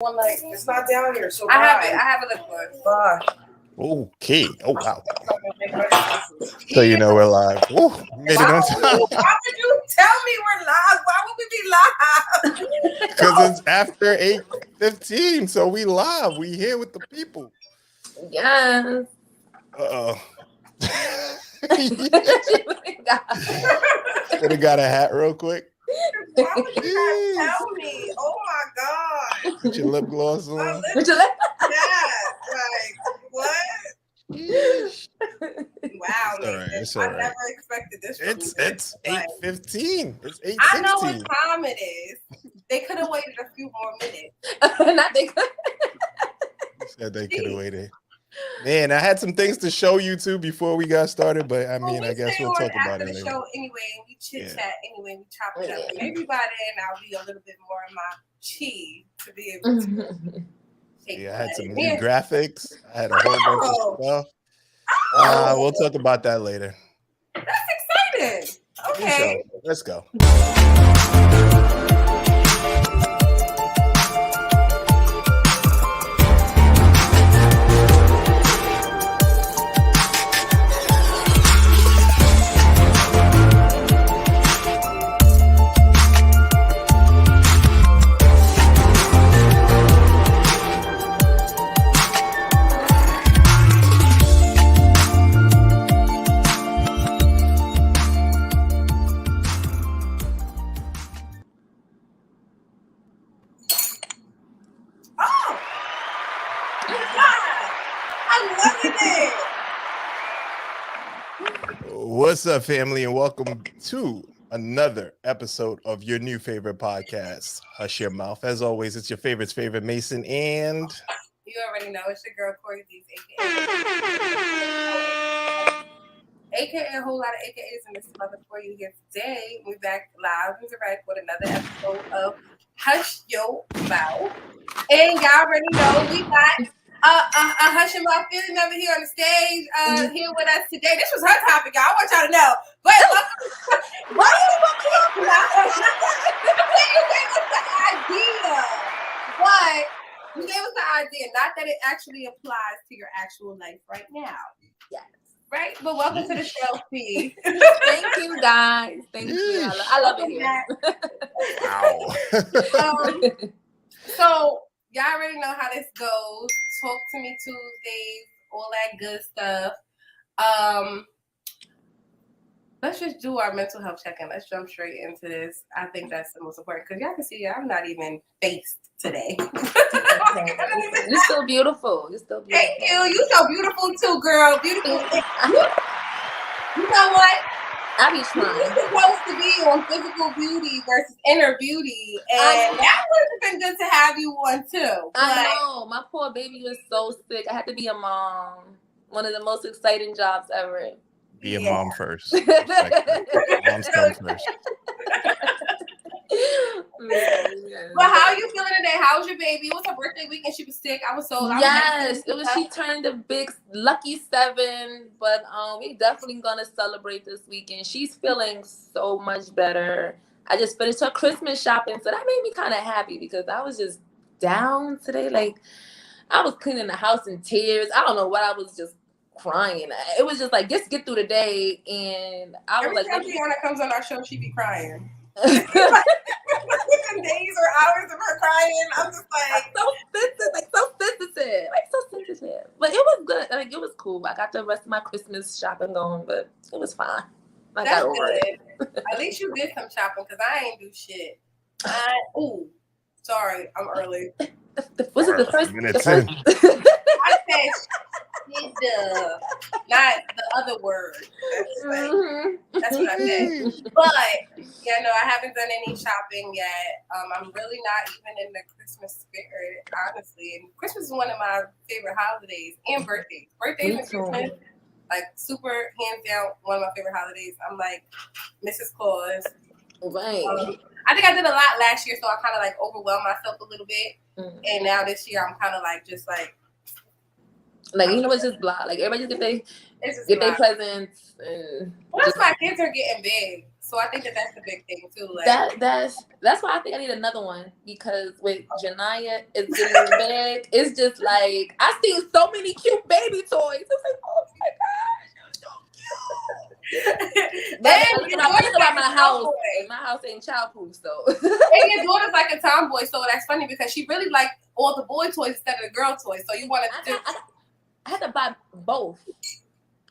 One like it's not down here, so I have a look for it. Bye. Okay. Oh wow. So you know we're live. Woo, made it on time. Why would you tell me we're live? Why would we be live? Because it's after 8:15, so we live. We here with the people. Yes. Uh-oh. Could have got a hat real quick. Why would you not tell me? Oh my god. Put your lip gloss on. Put your lip. Yeah, like what? Wow, It's all right. It's all I right. never expected this. It's 8:15. It's 8:16. I know what time it is. They could have waited a few more minutes. Not they could. Said they could have waited. Man, I had some things to show you too before we got started, but I mean, I guess we'll talk about it after the later. show anyway. We chit chat anyway. We chop it up. Maybe by then I'll be a little bit more in my chi to be able to. Yeah, I had some new graphics. I had a whole bunch of stuff. We'll talk about that later. That's exciting. Okay, so, let's go. What's up, family, and welcome to another episode of your new favorite podcast, Hush Your Mouth. As always, it's your favorite Mason, and you already know it's your girl Kori Deez, aka a whole lot of AKAs in this mother for you here today. We're back live and direct with another episode of Hush Your Mouth, and y'all already know we got a Hush Your Mouth feeling over here on the stage, here with us today. This was her topic, y'all. I want y'all to know. But why are you fucking up? You gave us the idea. But you gave us the idea, not that it actually applies to your actual life right now. Yes. Right? But welcome to the show, P. Thank you, guys. Thank you. I love it here. Wow. So, y'all already know how this goes. Talk to me Tuesdays, all that good stuff. Let's just do our mental health check-in. Let's jump straight into this. I think that's the most important because y'all can see I'm not even faced today. You're still beautiful. You're still beautiful. Thank you. You're so beautiful too, girl. Beautiful. You know what? I be trying. We're supposed to be on physical beauty versus inner beauty, and that would have been good to have you on too. I know. My poor baby was so sick. I had to be a mom. One of the most exciting jobs ever. Be a mom first. Mom's come first. But how are you feeling today? How's your baby? It was her birthday weekend. She was sick. I was so yes. It was. She turned a big lucky 7. But we definitely gonna celebrate this weekend. She's feeling so much better. I just finished her Christmas shopping, so that made me kind of happy because I was just down today. Like I was cleaning the house in tears. I don't know what I was just crying. It was just like just get through the day, and I was every like, time Fiona comes on our show, she be crying. Days or hours of her crying, I'm just like so sensitive. But it was good. I mean, it was cool. I got the rest of my Christmas shopping going, but it was fine. I that's got over it. At least you did some shopping because I ain't do shit. Sorry, I'm early. Was it the first? I said not the other word. That's what I said. But yeah, no, I haven't done any shopping yet. I'm really not even in the Christmas spirit, honestly. And Christmas is one of my favorite holidays and birthdays. Birthdays and Christmas, like super hands down, one of my favorite holidays. I'm like Mrs. Claus. Right. I think I did a lot last year, so I kind of like overwhelmed myself a little bit. And now this year, I'm kind of like just like you know, it's just blah. Like everybody just get their presents. And plus, my kids are getting big, So I think that's a big thing too. Like that's why I think I need another one, because with Janaya, it's getting big. It's just like I've seen so many cute baby toys. It's like, oh my gosh, so cute. But I think about my house. My house ain't childproof, so. And your daughter's like a tomboy, so that's funny because she really liked all the boy toys instead of the girl toys. So you wanted to. I had to buy both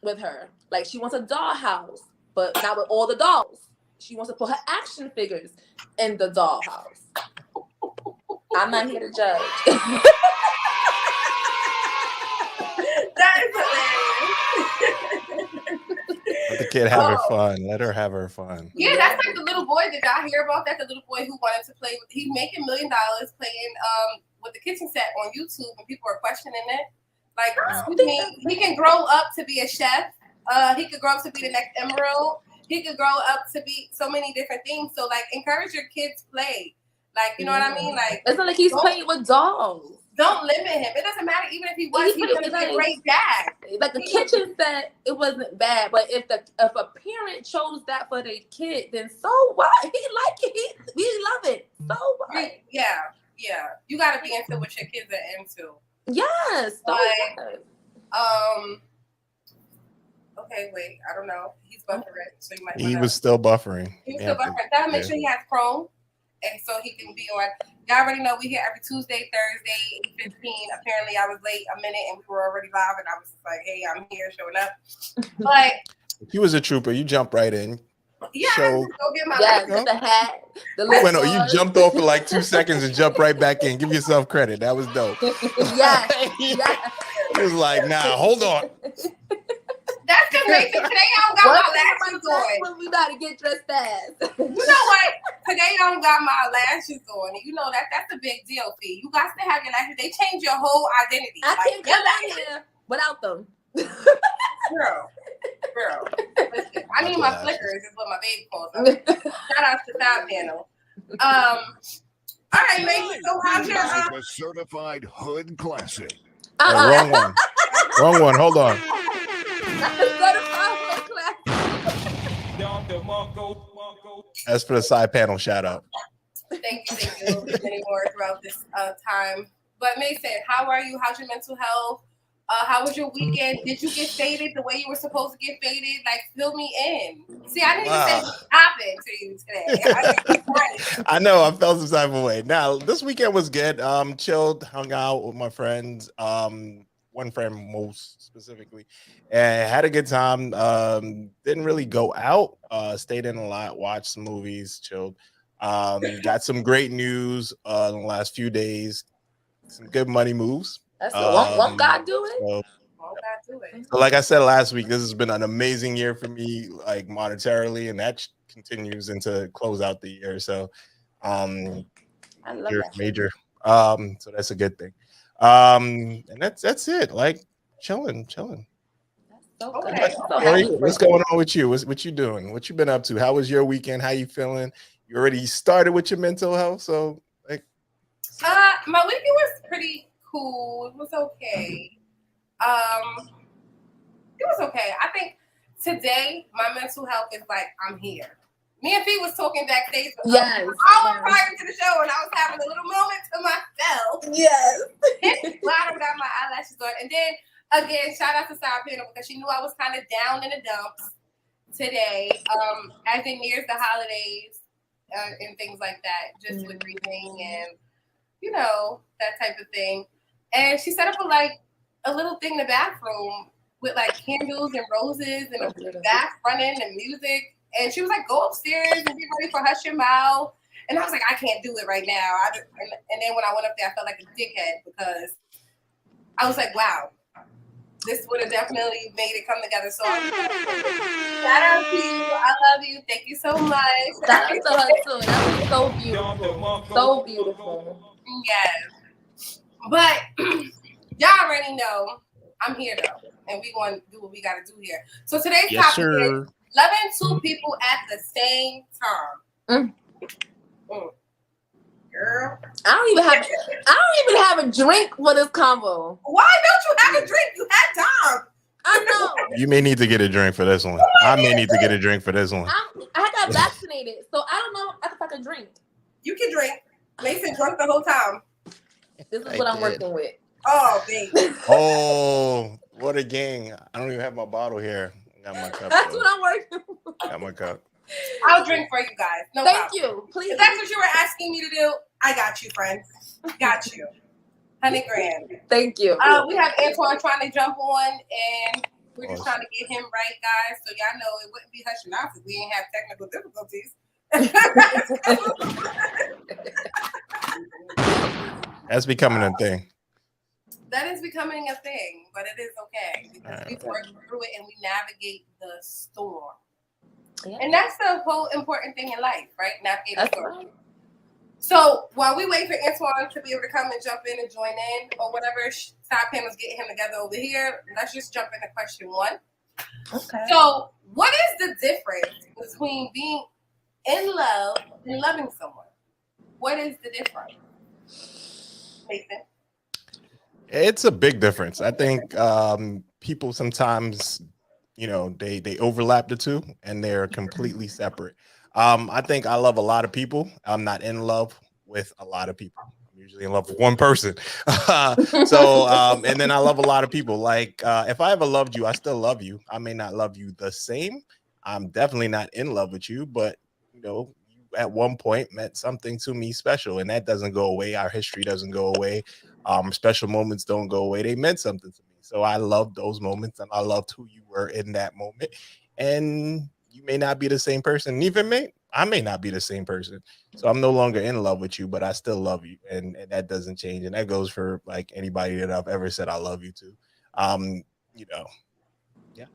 with her. Like she wants a dollhouse, but not with all the dolls. She wants to put her action figures in the dollhouse. I'm not here to judge. That is hilarious. Let the kid have her fun. Let her have her fun. Yeah, that's like the little boy. Did y'all hear about that? The little boy who wanted to play with. He's making $1 million playing with the kitchen set on YouTube, and people are questioning it. Like, excuse me, he can grow up to be a chef. He could grow up to be the next Emerald. He could grow up to be so many different things. So, like, encourage your kids play. Like, you know what I mean? Like, it's not like he's playing with dolls. Don't limit him. It doesn't matter. Even if he was, he's going to be a great dad. Like the kitchen set, it wasn't bad. But if a parent chose that for their kid, then so what? He like it. We love it. So what? Yeah. You got to be into what your kids are into. Yes. Like, okay, wait. I don't know. He's buffering, so you might. He was still buffering. Gotta make sure he has Chrome, and so he can be on. Y'all already know we here every Tuesday, Thursday, 8:15. Apparently, I was late a minute, and we were already live, and I was just like, "Hey, I'm here, showing up." But he was a trooper. You jumped right in. Yeah, go get my the hat. You jumped off for like 2 seconds and jumped right back in. Give yourself credit. That was dope. Yeah. He was like, nah, hold on. That's because Mason, today I don't got my lashes on. We about to get dressed fast. You know what? Today I don't got my lashes on. And you know that's a big deal, Fee. You got to have your lashes. They change your whole identity. I can't come out here without them. Girl. Listen, I need my flickers is what my baby calls them. Shout out to Sound Panel. All right, Mason. So how's your a certified hood classic? Wrong one. Wrong one. Hold on. As for the side panel, shout out. Thank you. Many more throughout this time. But Mason, how are you? How's your mental health? How was your weekend? Did you get faded the way you were supposed to get faded? Like, fill me in. See, I didn't even say what happened to you today. I know. I felt some type of way. Now, this weekend was good. Chilled, hung out with my friends. One friend most specifically, and had a good time. Didn't really go out. Stayed in a lot, watched some movies, chilled. Got some great news in the last few days. Some good money moves. That's won't God do it? Won't God do it? So like I said last week, this has been an amazing year for me, like monetarily, and that continues into close out the year. So, I love that. Major. So that's a good thing. And that's it. Like chilling. That's so good. Okay. What's going on with you? What you doing? What you been up to? How was your weekend? How you feeling? You already started with your mental health, so like. My weekend was pretty cool. It was okay. It was okay. I think today my mental health is like I'm here. Me and Fee was talking backstage for hours prior to the show, and I was having a little moment to myself. Yes. Well, I don't got my eyelashes on. And then again, shout out to Sound Panel because she knew I was kind of down in the dumps today. As it nears the holidays and things like that, just with grieving and that type of thing. And she set up a little thing in the bathroom with like candles and roses and a bath running and music. And she was like, go upstairs and get ready for Hush Your Mouth. And I was like, I can't do it right now. And then when I went up there, I felt like a dickhead because I was like, wow, this would have definitely made it come together. So shout out to you. I love you. Thank you so much. Shout out to her too. That was so beautiful. So beautiful. Yes. But y'all already know I'm here though. And we going to do what we got to do here. So today's topic is loving two people at the same time. Girl. I don't even have a drink for this combo. Why don't you have a drink? You had time. I know. You may need to get a drink for this one. I may need to get a drink for this one. I got not vaccinated, so I don't know if I can drink. You can drink. Mason drunk the whole time. This is what I'm working with. Oh, baby. Oh, what a gang. I don't even have my bottle here. I got my cup. That's though. what I'm working with. Got my cup. I'll drink for you guys. No Thank problem. you. Please. If that's what you were asking me to do, I got you, friend. Got you. 100 grand. Thank you. We have Antoine trying to jump on, and we're just trying to get him right, guys. So y'all know it wouldn't be hushing off if we didn't have technical difficulties. That's becoming a thing. That is becoming a thing, but it is okay because we work through it and we navigate the storm. Yeah. And that's the whole important thing in life, right? Navigate the storm. Right. So while we wait for Antoine to be able to come and jump in and join in or whatever, side panels getting him together over here, let's just jump into question 1. Okay. So what is the difference between being in love and loving someone? What is the difference? Nathan? It's a big difference. I think people sometimes, they overlap the two and they're completely separate. I think I love a lot of people. I'm not in love with a lot of people. I'm usually in love with one person. And then I love a lot of people. Like if I ever loved you, I still love you. I may not love you the same. I'm definitely not in love with you, but you at one point meant something to me special, and that doesn't go away. Our history doesn't go away. Special moments don't go away. They meant something to me. So I loved those moments, and I loved who you were in that moment. And you may not be the same person. Even I may not be the same person. So I'm no longer in love with you, but I still love you. And that doesn't change. And that goes for like anybody that I've ever said I love you to. Yeah.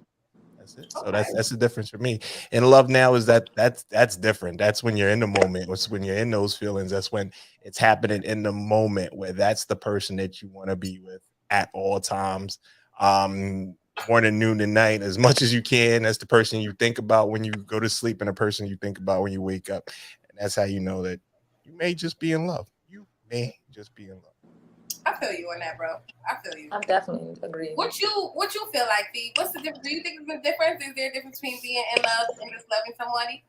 That's it. So that's the difference for me. And love now is that's different. That's when you're in the moment. It's when you're in those feelings. That's when it's happening in the moment where that's the person that you want to be with at all times. Morning, noon, and night, as much as you can. That's the person you think about when you go to sleep and the person you think about when you wake up. And that's how you know that you may just be in love. You may just be in love. I feel you on that, bro. I feel you. I'm definitely agreeing. What you feel like, Fee? What's the difference? Do you think there's a difference? Is there a difference between being in love and just loving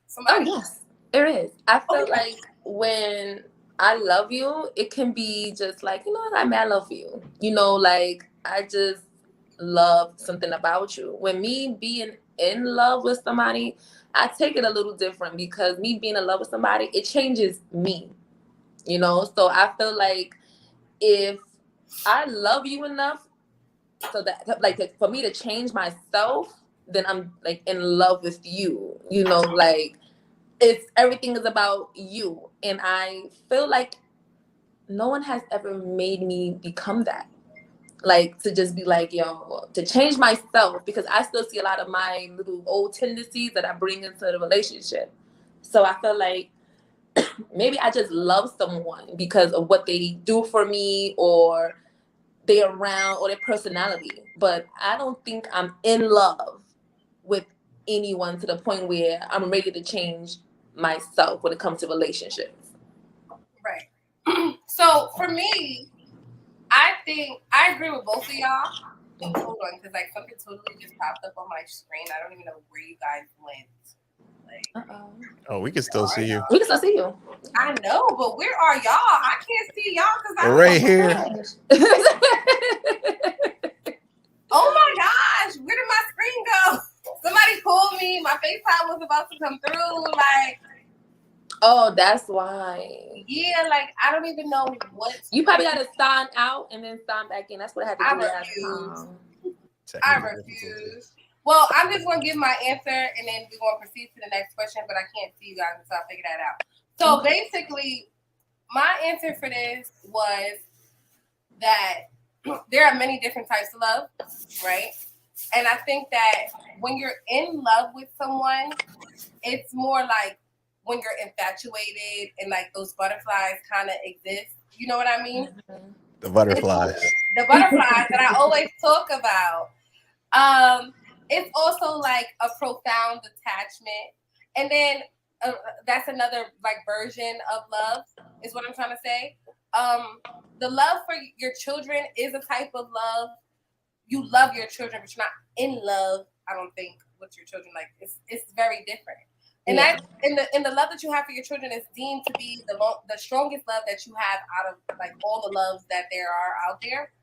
somebody? Oh, yes, there is. I feel like when I love you, it can be just like, I love you. Like I just love something about you. When me being in love with somebody, I take it a little different because me being in love with somebody, it changes me. So I feel like if I love you enough so that like for me to change myself, then I'm like in love with you. Like everything is about you. And I feel like no one has ever made me become that. Like to just be like, to change myself, because I still see a lot of my little old tendencies that I bring into the relationship. So I feel like maybe I just love someone because of what they do for me or they're around or their personality. But I don't think I'm in love with anyone to the point where I'm ready to change myself when it comes to relationships. Right. So for me, I think I agree with both of y'all. Hold on, because like something totally just popped up on my screen. I don't even know where you guys went. Oh, we can still see you. We can still see you. I know, but where are y'all? I can't see y'all because I'm right here. Oh my gosh, where did my screen go? Somebody called me. My FaceTime was about to come through. Like, oh, that's why. Yeah, like I don't even know what. You probably got to sign out and then sign back in. That's what I had to do last time. I refuse. Well, I'm just going to give my answer and then we're going to proceed to the next question, but I can't see you guys until I figure that out. So basically, my answer for this was that there are many different types of love, right? And I think that when you're in love with someone, it's more like when you're infatuated and like those butterflies kind of exist. You know what I mean? The butterflies. The butterflies that I always talk about. It's also like a profound attachment. And then that's another like version of love is what I'm trying to say. The love for your children is a type of love. You love your children, but you're not in love, I don't think, with your children. Like it's very different. And that in the love that you have for your children is deemed to be the strongest love that you have out of like all the loves that there are out there.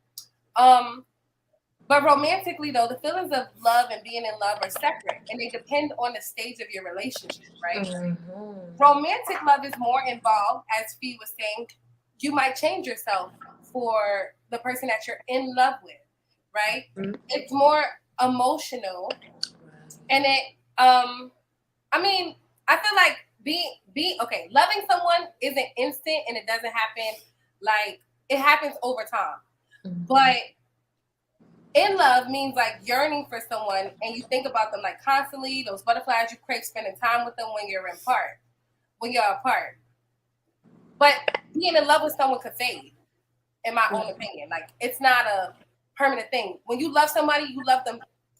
But romantically though, the feelings of love and being in love are separate, and they depend on the stage of your relationship, right? Romantic love is more involved, as Fee was saying. You might change yourself for the person that you're in love with, right? It's more emotional, and it I mean, I feel like loving someone isn't instant, and it doesn't happen like it happens over time. But in love means like yearning for someone, and you think about them like constantly. Those butterflies, you crave spending time with them when you're apart. But being in love with someone could fade, in my own opinion. Like, it's not a permanent thing. When you love somebody, you love them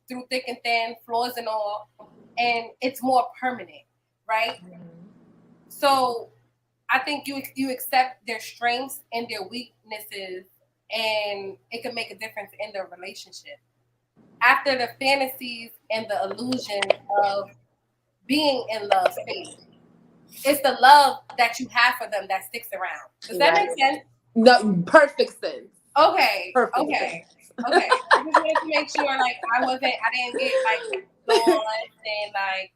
through thick and thin, flaws and all, and it's more permanent, right? So I think you accept their strengths and their weaknesses, and it can make a difference in their relationship. After the fantasies and the illusion of being in love fade, it's the love that you have for them that sticks around. Does that make sense? No, perfect sense. Okay. Perfect Okay. Okay. I just wanted to make sure, like, I didn't get like lost and like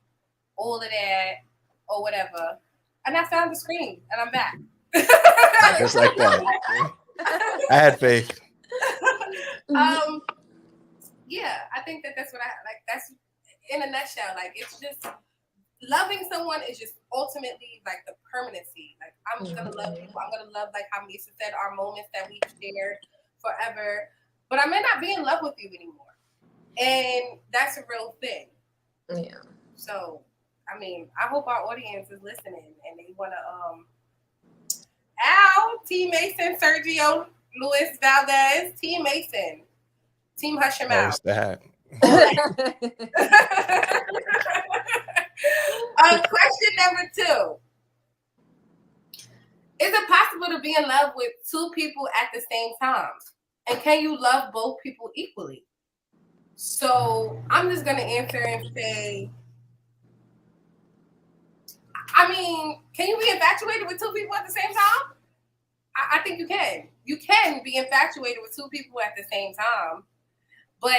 all of that or whatever. And I found the screen, and I'm back. Just like that. I had faith. Yeah, I think that's what I like. That's in a nutshell. Like, it's just loving someone is just ultimately like the permanency. Like, I'm gonna love you. I'm gonna love, like how Misa said, our moments that we shared forever. But I may not be in love with you anymore, and that's a real thing. Yeah. So, I mean, I hope our audience is listening and they want to T Mason, Sergio, Luis Valdez, T Mason, Team Hush Your Mouth. That. Question number 2. Is it possible to be in love with 2 people at the same time? And can you love both people equally? So I'm just going to answer and say, I mean, can you be infatuated with 2 people at the same time? I think you can. You can be infatuated with 2 people at the same time, but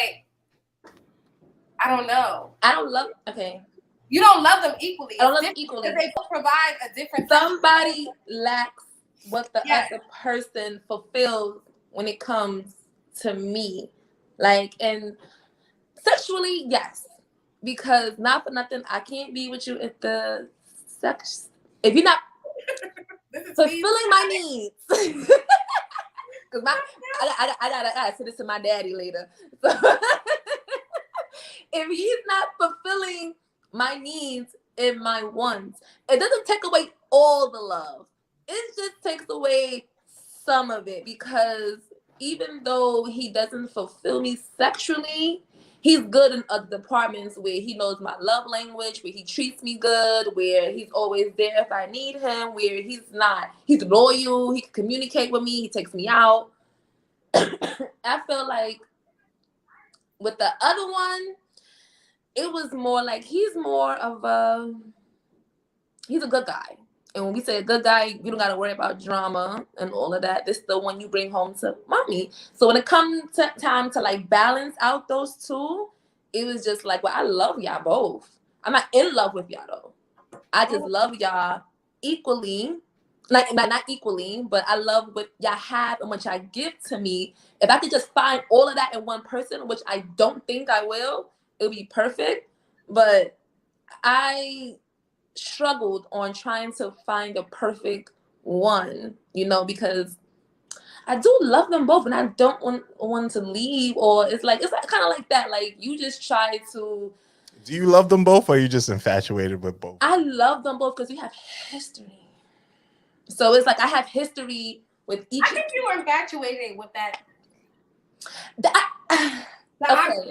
I don't know. Okay. You don't love them equally. I don't love them equally. Because they both provide a different. Somebody lacks what the other person fulfills when it comes to me. Like, and sexually, yes. Because not for nothing, I can't be with you if the sex, if you're not fulfilling my needs. Because I gotta say this to my daddy later. So if he's not fulfilling my needs and my wants, it doesn't take away all the love. It just takes away some of it, because even though he doesn't fulfill me sexually, he's good in other departments where he knows my love language, where he treats me good, where he's always there if I need him, where he's loyal, he can communicate with me, he takes me out. I feel like with the other one, it was more like he's a good guy. And when we say a good guy, you don't got to worry about drama and all of that. This is the one you bring home to mommy. So when it comes to time to like balance out those 2, it was just like, well, I love y'all both. I'm not in love with y'all though. I just love y'all equally. Like, not equally, but I love what y'all have and what y'all give to me. If I could just find all of that in one person, which I don't think I will, it'll be perfect. But I struggled on trying to find a perfect one, because I do love them both, and I don't want to leave, or it's like kind of like that. Like, you just try to. Do you love them both, or are you just infatuated with both? I love them both because we have history. So it's like I have history with each. I think you were infatuated with that. I'm gonna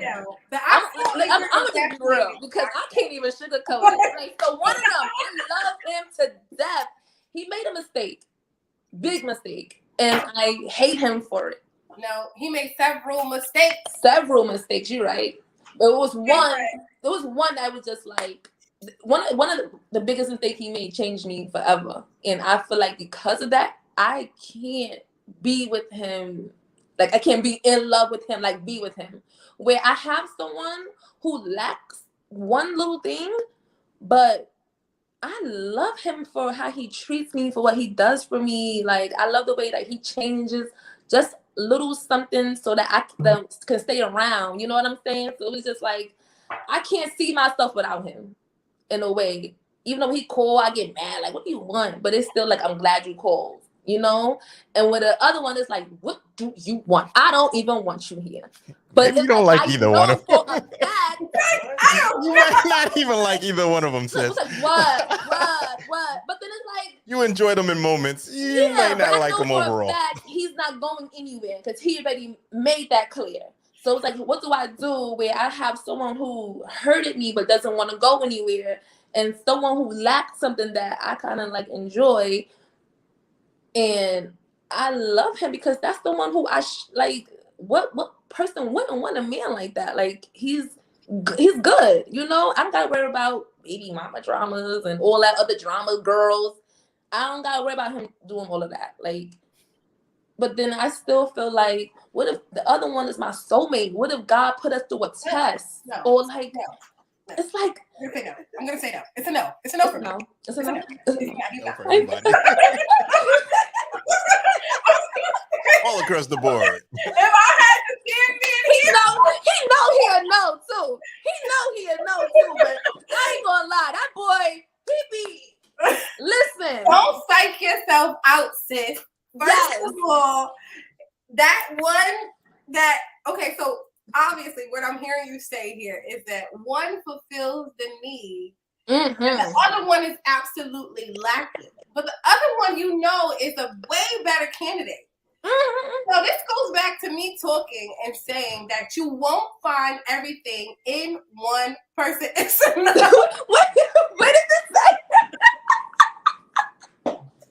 be real, because I can't even sugarcoat it. Like, so one of them, I love him to death. He made a mistake, big mistake, and I hate him for it. No, he made several mistakes. You're right. But it was one that was just like, one of the biggest mistakes he made changed me forever, and I feel like because of that, I can't be with him. Like I can't be in love with him. Like be with him. Where I have someone who lacks one little thing, but I love him for how he treats me, for what he does for me. Like I love the way that he changes just little something so that can stay around. You know what I'm saying? So it was just like I can't see myself without him in a way. Even though he called, I get mad. Like, what do you want? But it's still like I'm glad you called. You know? And with the other one, it's like, what do you want? I don't even want you here. But Maybe you don't like either one of them. For a fact, You might not even like either one of them, sis. It's like, what? But then it's like you enjoy them in moments. You might not like them overall. Fact, he's not going anywhere because he already made that clear. So it's like, what do I do where I have someone who hurted me but doesn't want to go anywhere, and someone who lacks something that I kind of like enjoy, and I love him because that's the one who like. What person wouldn't want a man like that? Like he's good, you know. I don't gotta worry about baby mama dramas and all that other drama girls. I don't gotta worry about him doing all of that. Like, but then I still feel like, what if the other one is my soulmate? What if God put us through a test? No. Or like, no. It's like I'm gonna say no. It's a no. It's a no for me. It's a no. For everybody. All across the board. If I had to stand there, he know he a no too. But I ain't gonna lie, that boy, he be listen. Don't psych yourself out, sis. First of all, that one okay, so obviously what I'm hearing you say here is that one fulfills the need, and the other one is absolutely lacking. But the other one, is a way better candidate. So this goes back to me talking and saying that you won't find everything in one person. It's a no. What did this say?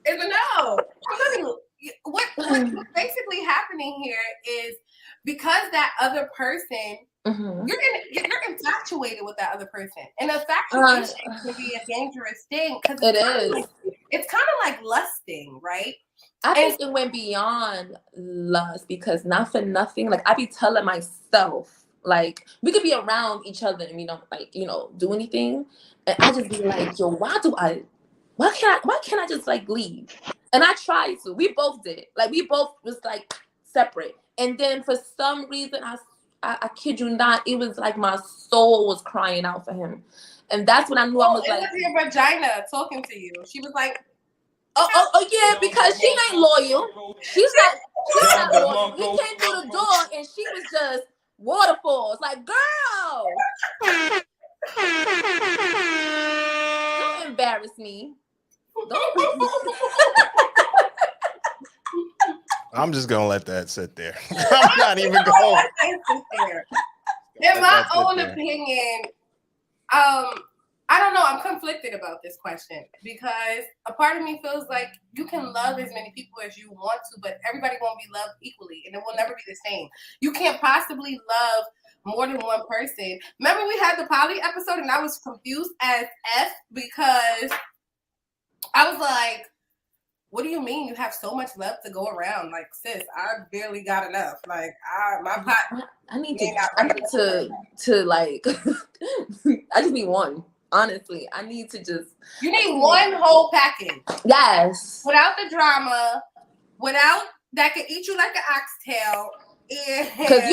It's a no. What's basically happening here is because that other person, you're infatuated with that other person, and infatuation can be a dangerous thing because it's kind of like lusting, right? I think it went beyond lust because not for nothing. Like I be telling myself, like we could be around each other and we don't do anything, and I just be like, yo, why can't I just like leave? And I tried to. We both did. Like we both was like separate, and then for some reason I kid you not, it was like my soul was crying out for him, and that's when I knew I was like, it was your vagina talking to you. She was like. Oh yeah, because she ain't loyal. She's not loyal. We came through the door and she was just waterfalls. Like, girl, don't embarrass me. I'm just gonna let that sit there. I'm not even going. In my own opinion, I don't know. I'm conflicted about this question because a part of me feels like you can love as many people as you want to, but everybody won't be loved equally, and it will never be the same. You can't possibly love more than one person. Remember we had the poly episode, and I was confused as F because I was like, what do you mean you have so much love to go around? Like, sis, I barely got enough. Like, my pot. I need to like, I just need one. Honestly, I need to just. You need one whole package. Yes. Without the drama, without that could eat you like an oxtail. Because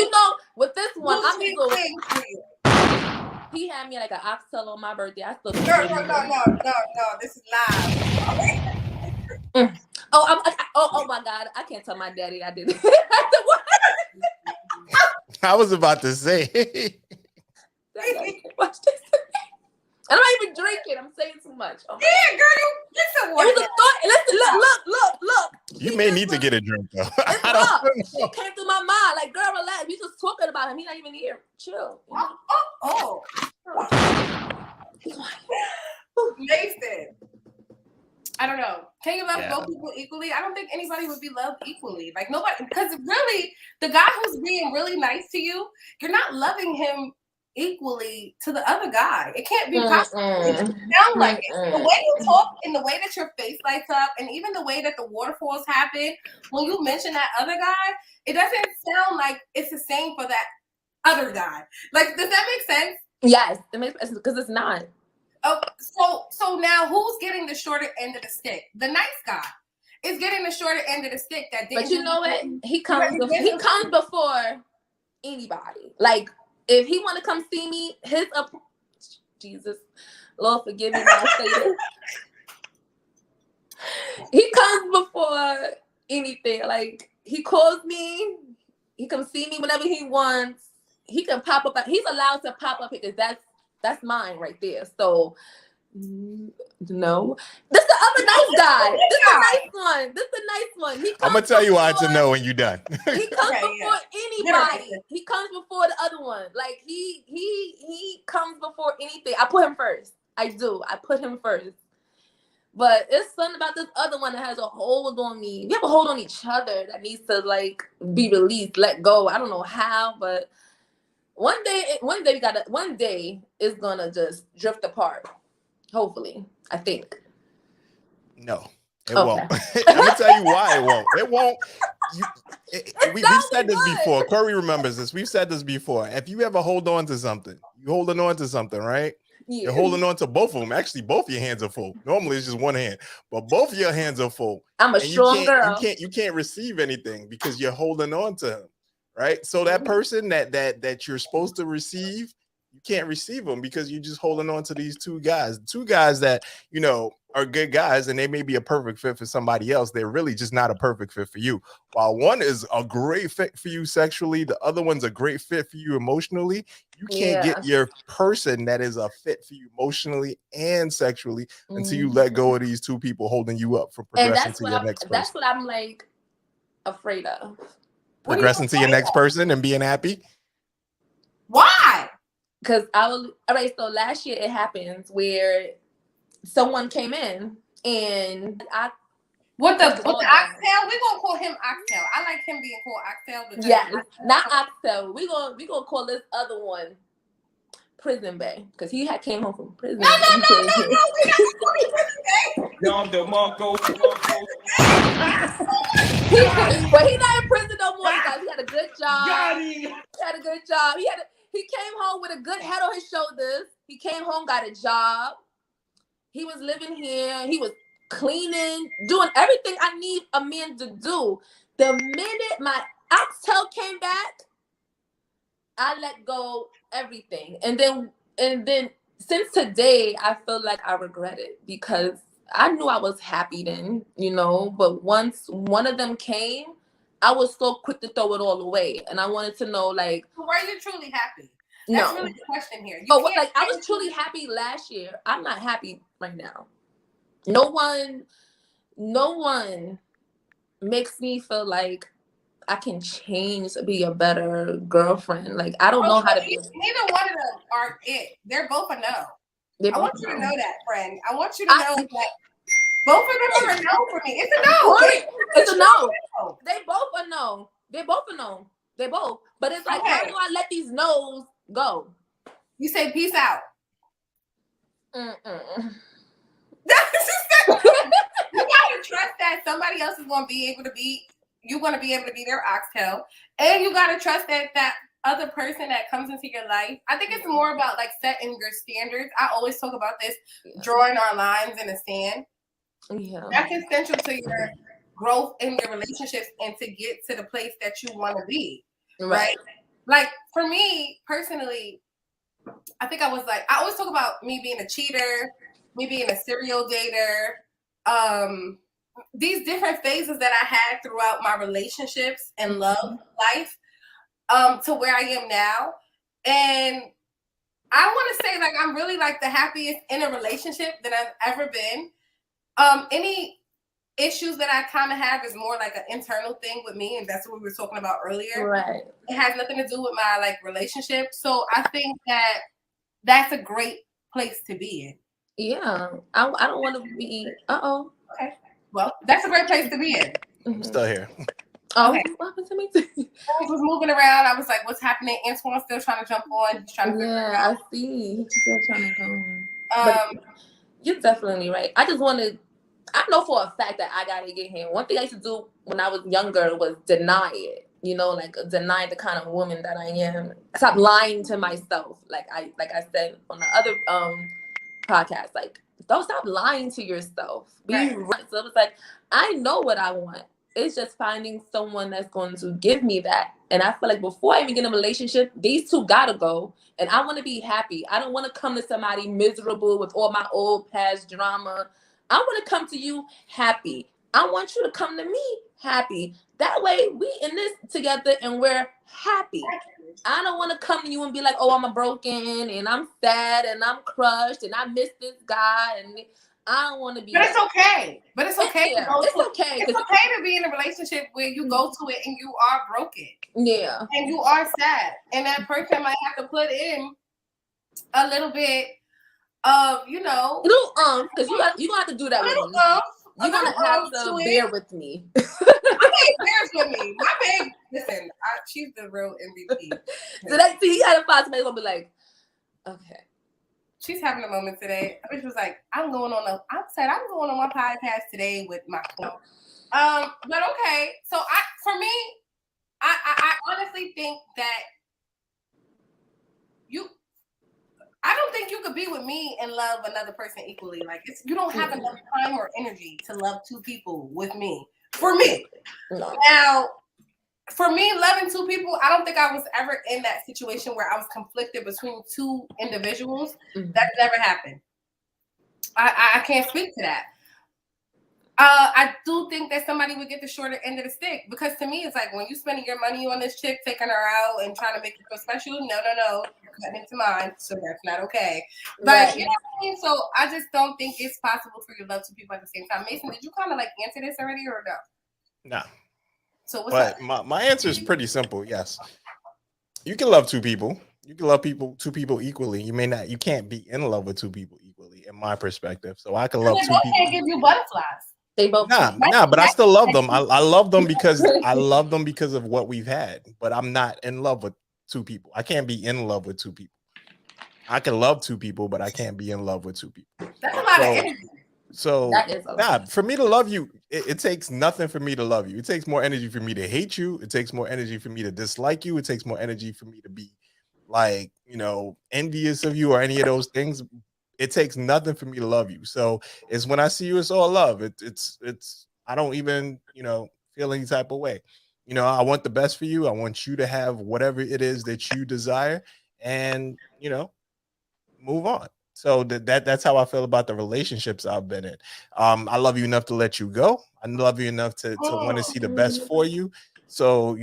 with this one, I'm gonna go. He had me like an oxtail on my birthday. I still. No. This is live. Oh my God! I can't tell my daddy I did it. I was about to say. Watch this. I'm not even drinking. I'm saying too much. Oh yeah, girl, get some water. It was a thought. Listen, look. You may need to get a drink though. It came through my mind. Like, girl, relax. We just talking about him. He's not even here. Chill. Nathan. I don't know. Can you love both people equally? I don't think anybody would be loved equally. Like nobody, because really, the guy who's being really nice to you, you're not loving him equally to the other guy. It can't be possible. It doesn't Mm-mm. sound like it. The way you Mm-mm. talk and the way that your face lights up and even the way that the waterfalls happen, when you mention that other guy, it doesn't sound like it's the same for that other guy. Like, does that make sense? Yes, it makes sense because it's not. Oh, so now who's getting the shorter end of the stick? The nice guy is getting the shorter end of the stick. That didn't. But you know what? He comes before anybody. Like, if he want to come see me, Jesus, Lord forgive me when I say this. He comes before anything. Like, he calls me. He can see me whenever he wants. He can pop up. He's allowed to pop up because that's mine right there. So no, this the other nice guy. This the nice one. This the nice one. I'm gonna tell you why it's a no when you're done. He comes before anybody. He comes before the other one. Like he comes before anything. I put him first. I do. I put him first. But it's something about this other one that has a hold on me. We have a hold on each other that needs to like be released, let go. I don't know how, but one day it's gonna just drift apart. Hopefully, I think. No, it won't. I'm gonna tell you why it won't. It won't. We've said this before. Kori remembers this. We've said this before. If you ever hold on to something, you're holding on to something, right? Yeah. You're holding on to both of them. Actually, both your hands are full. Normally, it's just one hand, but both your hands are full. I'm a strong girl. You can't receive anything because you're holding on to him, right? So that person that you're supposed to receive, you can't receive them because you're just holding on to these two guys that are good guys, and they may be a perfect fit for somebody else. They're really just not a perfect fit for you. While one is a great fit for you sexually, the other one's a great fit for you emotionally. You can't get your person that is a fit for you emotionally and sexually until you let go of these two people holding you up for progressing to your next person. That's what I'm like afraid of. Progressing to your next person and being happy. Why? Because all right, so last year it happened where someone came in and with the oxtail, we're gonna call him Oxtail. I like him being called Oxtail. Yes, not Oxtail. We gonna call this other one Prison Bay because he came home from prison. No. But he's not in prison no more, guys. He had a good job. He came home with a good head on his shoulders. He came home, got a job. He was living here. He was cleaning, doing everything I need a man to do. The minute my oxtail came back, I let go everything. And then since today, I feel like I regret it because I knew I was happy then, but once one of them came, I was so quick to throw it all away. And I wanted to know, like, were you truly happy? That's really the question here. I was truly happy last year. I'm not happy right now. No one makes me feel like I can change to be a better girlfriend. Like, I don't know how to be. Neither one of them are it. They're both a no. I want you to know that, friend. I want you to know that both of them are a no for me. It's a no. It's a no. They both are no. They both are no. They both. But it's like, how do I let these no's go? You say peace out. You gotta trust that somebody else is gonna be able to be. You're gonna be able to be their oxtail, and you gotta trust that other person that comes into your life. I think it's more about like setting your standards. I always talk about this, drawing our lines in the sand. Yeah, that's essential to your growth in your relationships and to get to the place that you want to be. Right? Like for me personally, I think I always talk about me being a cheater, me being a serial dater, these different phases that I had throughout my relationships and love life, to where I am now. And I want to say like I'm really like the happiest in a relationship that I've ever been. Any issues that I kind of have is more like an internal thing with me, and that's what we were talking about earlier. Right. It has nothing to do with my like relationship. So I think that that's a great place to be in. Yeah. I don't want to be. Okay. Well, that's a great place to be in. I'm still here. Oh, Okay. what happened to me? Things was moving around. I was like, what's happening? Antoine's still trying to jump on. He's trying to figure it out. I see. He's still trying to come. But Um, you're definitely right. I just wanted, I know for a fact that I gotta get him. One thing I used to do when I was younger was deny it. You know, like deny the kind of woman that I am. Stop lying to myself. Like I said on the other podcast, like don't stop lying to yourself. Be right. So it was like, I know what I want. It's just finding someone that's going to give me that. And I feel like before I even get in a relationship, these two gotta go. And I want to be happy. I don't want to come to somebody miserable with all my old past drama. I want to come to you happy. I want you to come to me happy. That way we in this together and we're happy. I don't want to come to you and be like, oh, I'm broken and I'm sad and I'm crushed and I miss this guy and I don't want to be. But it's okay. But it's okay. Yeah, it's okay. It's okay to be in a relationship where you go to it and you are broken. Yeah. And you are sad. And that person might have to put in a little bit of, because you're gonna have to do that with me. You're gonna have to bear with me. My babe bears with me. My babe, listen, she's the real MVP. So he had a fight, somebody's gonna be like, okay. She's having a moment today. I was like, I'm going on my podcast today with my phone. But okay. So I honestly think that I don't think you could be with me and love another person equally. Like you don't have enough time or energy to love two people with me. For me. No. Now, for me, loving two people, I don't think I was ever in that situation where I was conflicted between two individuals. Mm-hmm. That never happened. I can't speak to that. I do think that somebody would get the shorter end of the stick because to me, it's like when you spending your money on this chick, taking her out and trying to make it feel special. No, you're cutting into mine, so that's not okay. But right. You know what I mean? So I just don't think it's possible for you to love two people at the same time. Mason, did you kind of like answer this already or no? No. So what's up? My answer is pretty simple. Yes, you can love two people. You can love two people equally. You can't be in love with two people equally, in my perspective. So I can love two people. They can't give you butterflies. They both but I still love them. I love them because of what we've had. But I'm not in love with two people. I can't be in love with two people. I can love two people, but I can't be in love with two people. That's a lot of energy. So for me to love you, it takes nothing for me to love you. It takes more energy for me to hate you. It takes more energy for me to dislike you. It takes more energy for me to be like, envious of you or any of those things. It takes nothing for me to love you. So it's when I see you, it's all love. It's I don't even, feel any type of way. I want the best for you. I want you to have whatever it is that you desire and, move on. So that's how I feel about the relationships I've been in. I love you enough to let you go. I love you enough to want to see the best for you. So,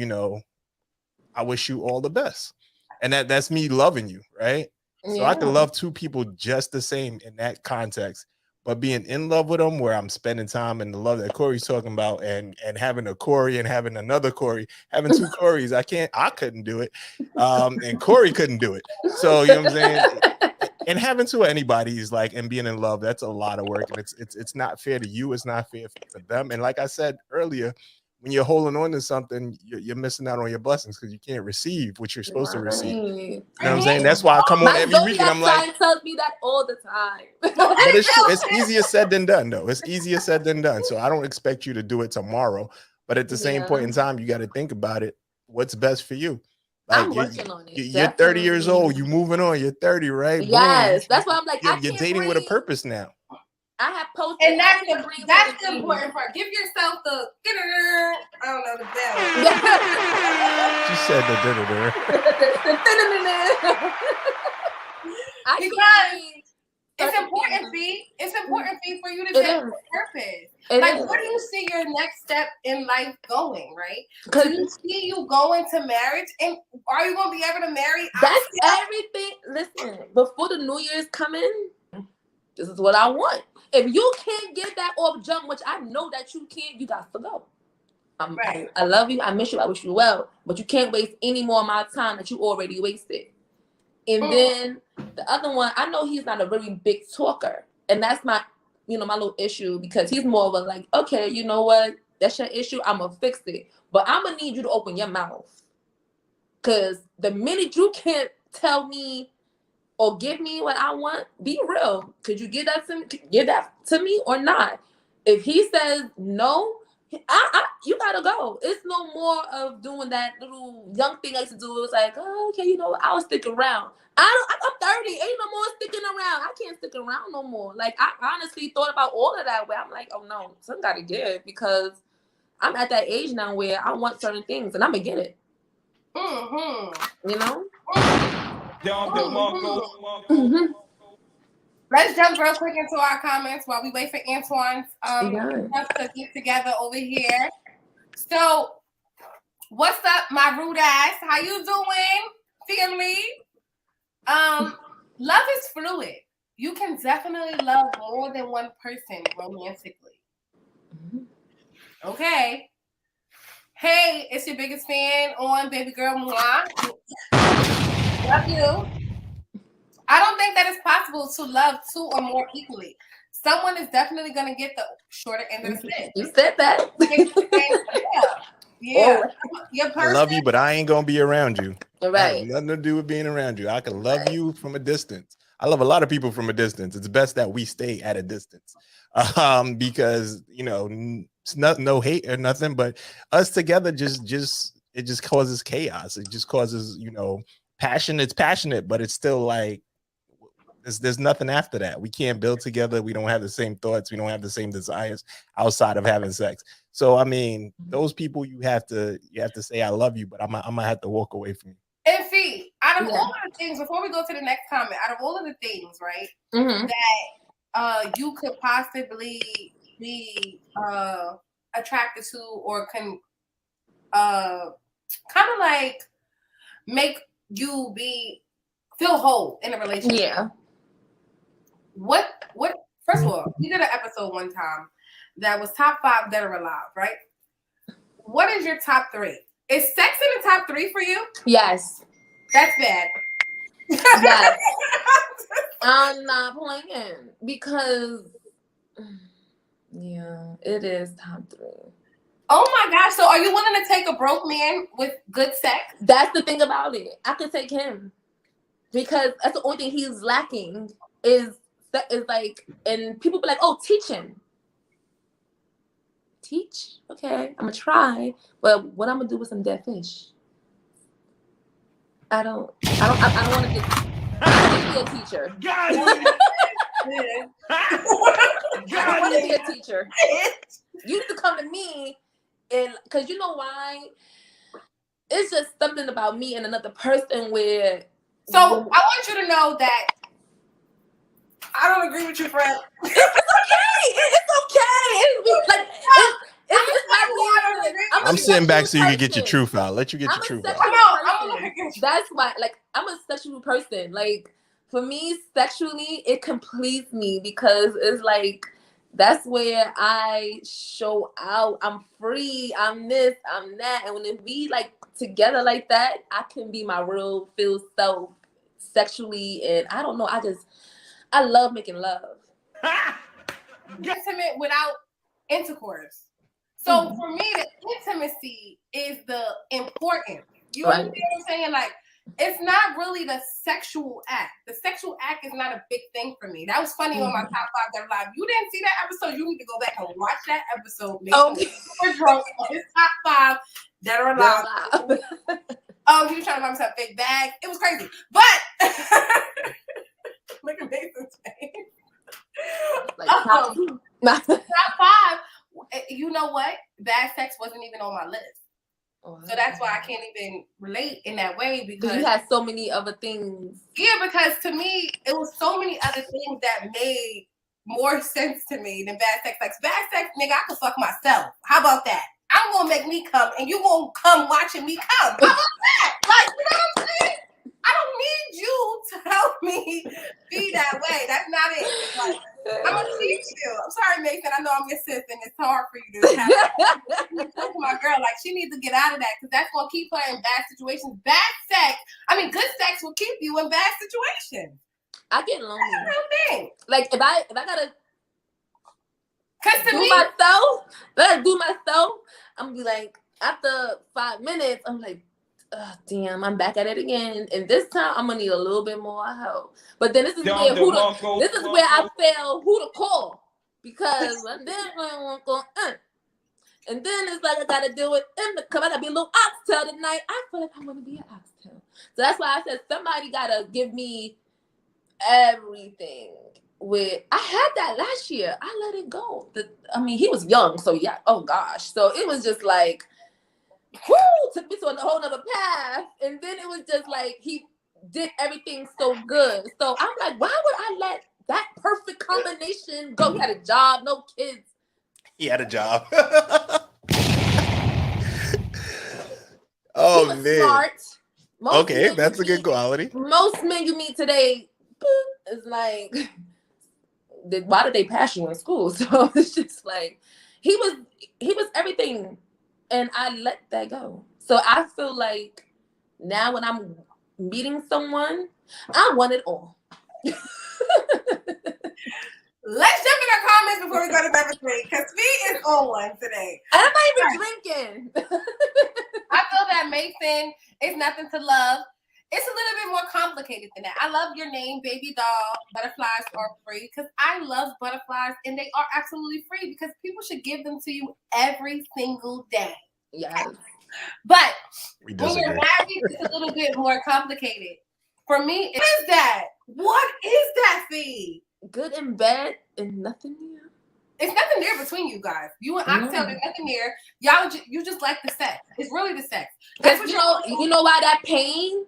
I wish you all the best. And that's me loving you, right? So I can love two people just the same in that context, but being in love with them where I'm spending time and the love that Kori's talking about and having a Kori and having another Kori, having two Koris, I couldn't do it. And Kori couldn't do it. So, you know what I'm saying? And having two of anybody is like, and being in love, that's a lot of work. And it's not fair to you. It's not fair for them. And like I said earlier, when you're holding on to something, you're missing out on your blessings because you can't receive what you're supposed to receive. You know what I'm saying? That's why I come on every week and I'm like, tells me that all the time. But it's true. It's easier said than done, though. It's easier said than done. So I don't expect you to do it tomorrow. But at the same point in time, you got to think about it. What's best for you? Like I'm working on it. You're 30 years old. You're moving on. You're 30, right? Yes, that's why I'm like, you're dating with a purpose now. I have posted, and that's the important part. Give yourself the I don't know the bell. She said it's important, Fee. It's important, Fee, for you to take a purpose. Where do you see your next step in life going, right? Do you see you going to marriage? And are you going to be able to marry? That's everything. Listen, before the New Year's coming, this is what I want. If you can't get that off jump, which I know that you can't, you got to go. Right. I love you. I miss you. I wish you well. But you can't waste any more of my time that you already wasted. And then the other one, I know he's not a really big talker. And that's my, my little issue because he's more of a like, okay, you know what? That's your issue. I'm gonna fix it. But I'm gonna need you to open your mouth. Cause the minute you can't tell me or give me what I want, be real. Could you give that to me or not? If he says no, you gotta go. It's no more of doing that little young thing I used to do. It was like, oh, okay, you know what? I'll stick around. I'm 30. Ain't no more sticking around. I can't stick around no more. Like, I honestly thought about all of that where I'm like, oh no, something gotta give, because I'm at that age now where I want certain things and I'm gonna get it. Mm-hmm. You know? Mm-hmm. Let's jump real quick into our comments while we wait for Antoine's stuff to get together over here. So, what's up, my rude ass? How you doing, family? Love is fluid. You can definitely love more than one person romantically. Okay. Hey, it's your biggest fan on Baby Girl Mwah. Love you. I don't think that it's possible to love two or more equally. Someone is definitely going to get the shorter end of the stick. You said that. Yeah. Your I love you, but I ain't going to be around you. Right. That has nothing to do with being around you. I can love you from a distance. I love a lot of people from a distance. It's best that we stay at a distance, because, you know, it's no hate or nothing, but us together it just causes chaos. It just causes, you know, passion. It's passionate, but it's still like, there's nothing after that. We can't build together. We don't have the same thoughts. We don't have the same desires outside of having sex. So I mean, those people you have to say I love you, but I'm gonna have to walk away from you. And see, out of all of the things, before we go to the next comment, out of all of the things, right, that you could possibly be attracted to or can kind of like make you feel whole in a relationship. Yeah. What first of all, we did an episode one time that was top 5 dead or alive, right? What is your top 3? Is sex in the top 3 for you? Yes. That's bad. Yes. I'm not playing because it is top 3. Oh my gosh. So are you willing to take a broke man with good sex? That's the thing about it. I could take him because that's the only thing he's lacking is like, and people be like, oh, teach him. Teach? Okay, I'm gonna try. But what I'm gonna do with some dead fish? I don't want to be a teacher. I want to be a teacher. You need to come to me, and because you know why? It's just something about me and another person where. So I want you to know that I don't agree with you, friend. It's okay. I'm sitting back so you can get your truth out. Let you get your truth out. That's why, like, I'm a sexual person. Like, for me, sexually, it completes me because it's like that's where I show out. I'm free. I'm this. I'm that. And when we like together like that, I can be my real feel self sexually. And I don't know. I love making love. Intimate without intercourse. So for me, the intimacy is the important. You understand what I'm saying? Like, it's not really the sexual act. The sexual act is not a big thing for me. That was funny on my top 5 that are live. You didn't see that episode? You need to go back and watch that episode. Super drunk on his top 5 that are alive. He was trying to buy himself a big bag. It was crazy. But look at Mason's face. Like top 5. You know what? Bad sex wasn't even on my list. So that's why I can't even relate in that way, because you had so many other things. Yeah, because to me, it was so many other things that made more sense to me than bad sex. Like, bad sex, nigga, I can fuck myself. How about that? I'm gonna make me come and you gonna come watching me come. How about that? Like, you know what I'm saying? I don't need you to help me be that way. That's not it. Like, I'm gonna teach you. I'm sorry, Mason. I know I'm your sis, and it's hard for you to have my girl. Like, she needs to get out of that, because that's gonna keep her in bad situations. Bad sex. I mean, good sex will keep you in bad situations. I get lonely. That's a real thing. Like, if I gotta Cause to do me, myself. Let I do myself. I'm gonna be like, after 5 minutes, I'm like, damn, I'm back at it again. And this time I'm gonna need a little bit more help. But then this is where I fail who to call. Because when then I won't go, and then it's like I gotta deal with because I gotta be a little oxtail tonight. I feel like I wanna be an oxtail. So that's why I said somebody gotta give me everything. With I had that last year. I let it go. He was young, so yeah, oh gosh. So it was just like, took me to a whole nother path. And then it was just like he did everything so good. So I'm like, why would I let that perfect combination go? He had a job, no kids. He had a job. He was smart. Okay, that's a good quality. Most men you meet today, is like, why did they pass you in school? So it's just like he was everything, and I let that go. So I feel like now when I'm meeting someone, I want it all. let's jump in our comments before we go to number 3, because Fee is on one today. I'm not even drinking. I feel that Mason is nothing to love. It's a little bit more complicated than that. I love your name, baby doll. Butterflies are free, because I love butterflies, and they are absolutely free because people should give them to you every single day. Yes. But when you're married, it's a little bit more complicated. For me, what is that? What is that, Fee? Good in bed and nothing near. It's nothing there between you guys. You and Oxtail, there's nothing there. Y'all, you just like the sex. It's really the sex. That's what you know why that pain,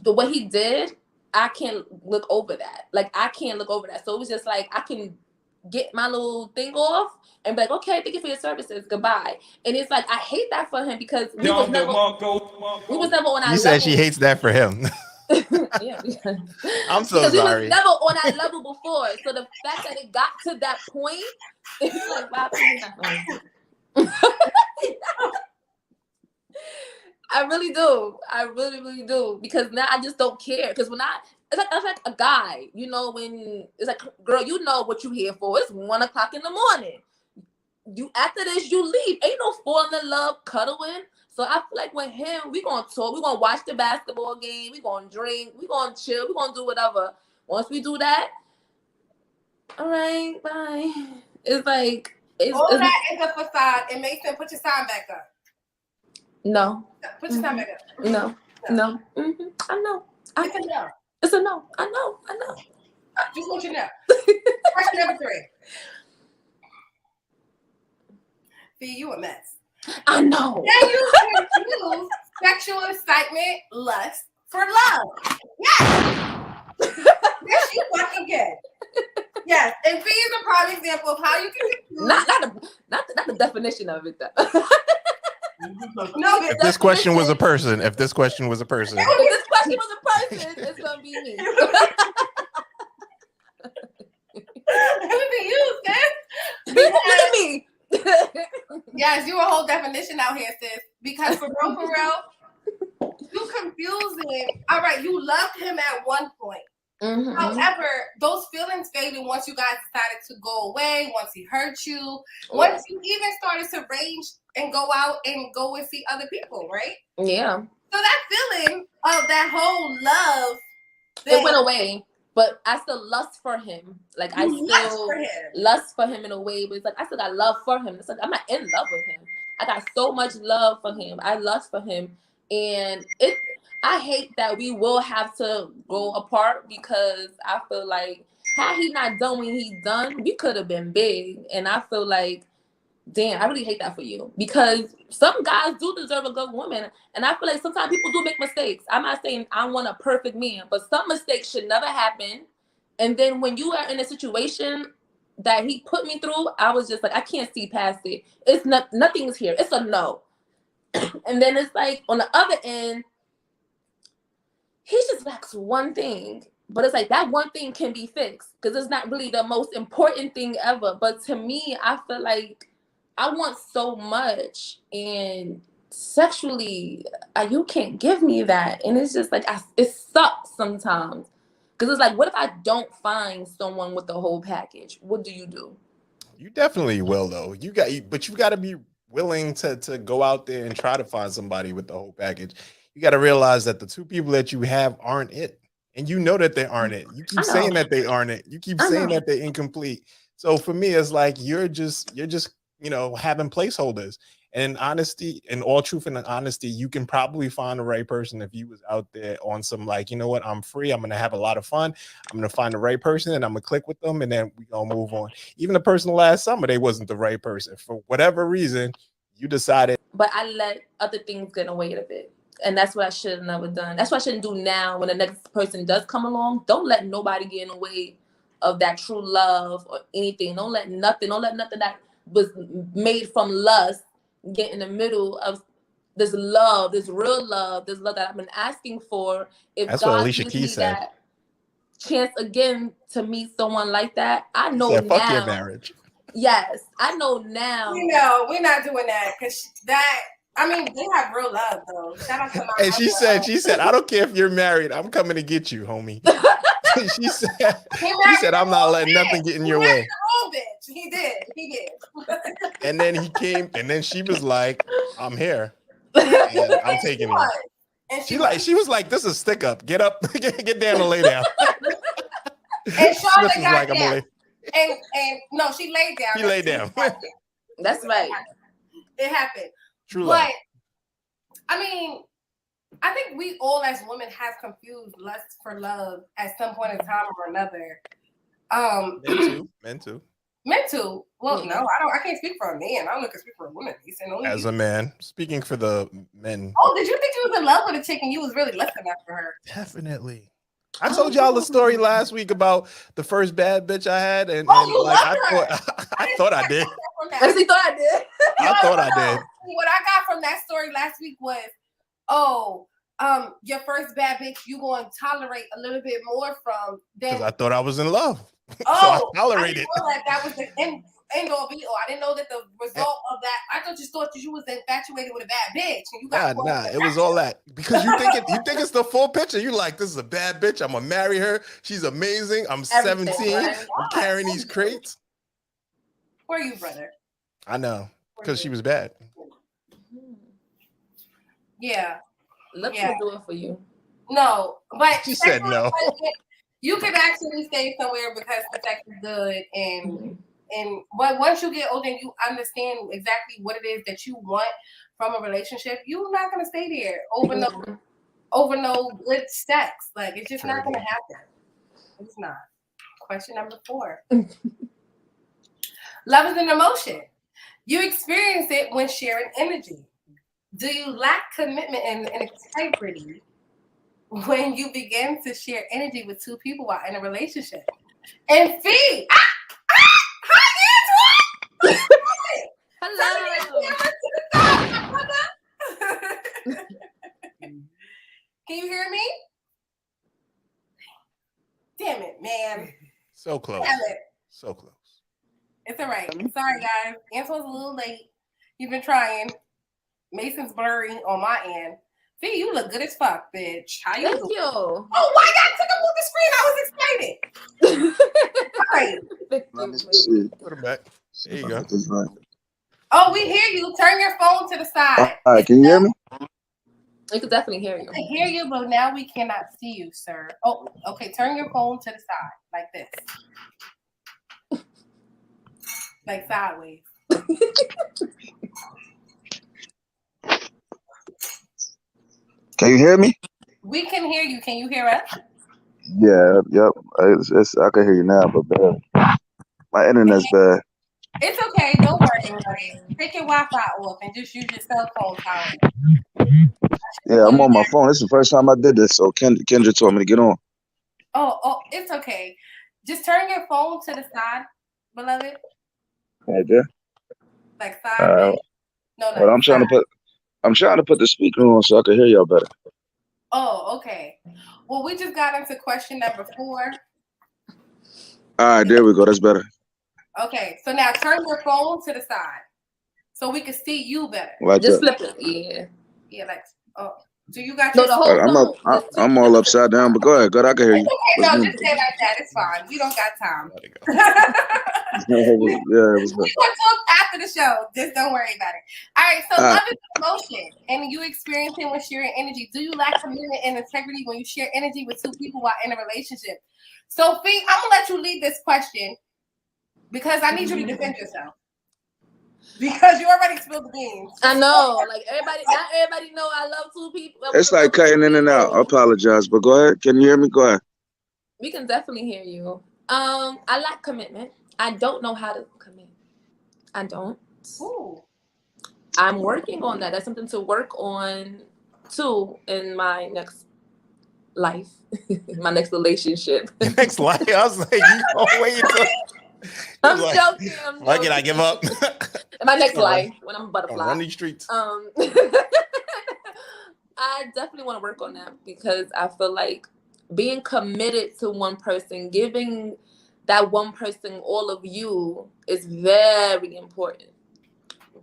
what he did, I can't look over that. Like, I can't look over that. So it was just like, I can get my little thing off and be like, okay, thank you for your services. Goodbye. And it's like, I hate that for him because we was never on our You said she hates that for him. Yeah, I'm so sorry. We was never on that level before. So the fact that it got to that point, it's like, wow, I really do. I really, really do. Because now I just don't care. Because it's like a guy, when it's like, girl, you know what you here for. It's 1 o'clock in the morning. After this, you leave. Ain't no falling in love, cuddling. So I feel like with him, we gonna talk. We gonna watch the basketball game. We gonna drink. We gonna chill. We gonna do whatever. Once we do that, all right, bye. It's like that is a facade. It makes them put your sign back up. No. Put your sign back up. No. Mm-hmm. I know. It's a no. It's a no. I know. Just want you to know. Question number 3. Fee, you a mess. I know. Can you confuse sexual excitement, lust for love? Yes. Yes, you fucking can. Yes, and Fee is a prime example of how you can confuse. Not the definition of it though. No, if this question was a person, it's gonna be me. Look at you, sis. Look at me. Yes, you a whole definition out here, sis. Because for real, you confusing. All right, you loved him at one point. Mm-hmm. However, those feelings faded once you guys decided to go away, once he hurt you, once you even started to range and go out and go and see other people, right? Yeah. So that feeling of that whole love, it went away. But I still lust for him. Like, I still lust for him in a way. But it's like, I still got love for him. It's like, I'm not in love with him. I got so much love for him. I lust for him. And I hate that we will have to go apart because I feel like had he not done what he's done, we could have been big. And I feel like, damn, I really hate that for you because some guys do deserve a good woman. And I feel like sometimes people do make mistakes. I'm not saying I want a perfect man, but some mistakes should never happen. And then when you are in a situation that he put me through, I was just like, I can't see past it. It's nothing's here. It's a no. And then it's like on the other end, he just lacks one thing. But it's like that one thing can be fixed because it's not really the most important thing ever. But to me, I feel like I want so much, and sexually, you can't give me that. And it's just like, it sucks sometimes. Because it's like, what if I don't find someone with the whole package? What do you do? You definitely will, though. But you got to be willing to go out there and try to find somebody with the whole package. You got to realize that the two people that you have aren't it, and you know that they aren't it. You keep saying that they aren't it. You keep saying that they're incomplete. So for me, it's like you're just having placeholders. And honesty, in all truth and honesty, you can probably find the right person if you was out there on some like, you know what, I'm free. I'm gonna have a lot of fun. I'm gonna find the right person and I'm gonna click with them, and then we gonna move on. Even the person last summer, they wasn't the right person for whatever reason. You decided, but I let other things get away a bit. And that's what I should have never done. That's what I shouldn't do now when the next person does come along. Don't let nobody get in the way of that true love or anything. Don't let nothing that was made from lust get in the middle of this love, this real love, this love that I've been asking for. If that's what God Alicia gives Keys me said. that chance again to meet someone like that, I know Said, fuck now. your marriage. Yes, I know now. You know, we're not doing that because that. I mean, they have real love though. Shout out to my. And she said, I don't care if you're married. I'm coming to get you, homie. she said, I'm not letting nothing get in your way. Bitch. He did. And then he came, and then she was like, I'm here. And I'm taking you. And she was like, this is stick up. Get up, get down and lay down. And Charlotte got down. And no, she laid down. He laid down. That's right. It happened. True but love. I mean, I think we all as women have confused lust for love at some point in time or another. Men too. Well, no, I can't speak for a man. I only can speak for a woman. As a man, speaking for the men. Oh, did you think you was in love with a chick and you was really lusting after her? Definitely. I told y'all the story last week about the first bad bitch I had, and like I thought I did. He thought I did. I thought I did. What I got from that story last week was, your first bad bitch you going to tolerate a little bit more from than. Because I thought I was in love. Oh, so I tolerated. I didn't know that was the end all be all. I didn't know that the result of that. I just thought that you was infatuated with a bad bitch. And you got nah. It was all that because you think it's the full picture. You like, this is a bad bitch. I'm gonna marry her. She's amazing. I'm 17. Right? I'm carrying these crates. Where are you, brother? I know, because she was bad. Yeah. Let's do it for you. No, but she said no. You can actually stay somewhere because the sex is good, but once you get older and you understand exactly what it is that you want from a relationship, you're not gonna stay there over no good sex. Like it's just not gonna happen. It's not. Question number 4. Love is an emotion. You experience it when sharing energy. Do you lack commitment and integrity when you begin to share energy with two people while in a relationship? And Fee, hi, hello. Can you hear me? Damn it, man. So close. So close. It's all right. Sorry, guys. Antoine's a little late. He's been trying. Mason's blurry on my end. Fee, you look good as fuck, bitch. How you doing? Thank you. Oh, why y'all took a move the screen? I was excited. Let me see. Put it back. There you go. Oh, we hear you. Turn your phone to the side. All right, can you hear me? We can definitely hear you. I hear you, but now we cannot see you, sir. Oh, okay. Turn your phone to the side, like this. Like sideways. Can you hear me? We can hear you. Can you hear us? Yeah, yep. I can hear you now, but bad. My internet's bad. It's okay. Don't worry about it. Take your Wi-Fi off and just use your cell phone tower. Yeah, I'm on my phone. This is the first time I did this, so Kendra told me to get on. Oh, it's okay. Just turn your phone to the side, beloved. Right there. Like side. No. But I'm trying to put the speaker on so I can hear y'all better. Oh, okay. Well, we just got into question number 4. All right, there we go. That's better. Okay, so now turn your phone to the side so we can see you better. Like just flip it. Yeah. Yeah, like Do you got No, your the script? whole I'm up. no. Just two I'm all upside down. But go ahead. Good. I can hear It's you. okay. What's No, good? just say like that. It's fine. You don't got time. Let it go. Yeah, it was good. We gonna talk after the show. Just don't worry about it. All right. So All right. love is emotion, and you experiencing when sharing energy. Do you lack commitment and integrity when you share energy with two people while in a relationship? Sophie, I'm gonna let you lead this question because I need you to defend yourself because you already spilled the beans. I know, like everybody. Not everybody know I love two people. It's like cutting in and out. I apologize, but go ahead. Can you hear me? Go ahead. We can definitely hear you. I lack commitment. I don't know how to commit. I don't. Ooh. I'm working on that. That's something to work on too in my next life, my next relationship. Next life, I was like, you gonna wait until I'm like, joking. I'm why joking. can I give up? In my next life, when I'm a Don't butterfly. run these streets. I definitely want to work on that because I feel like being committed to one person, giving that one person all of you is very important.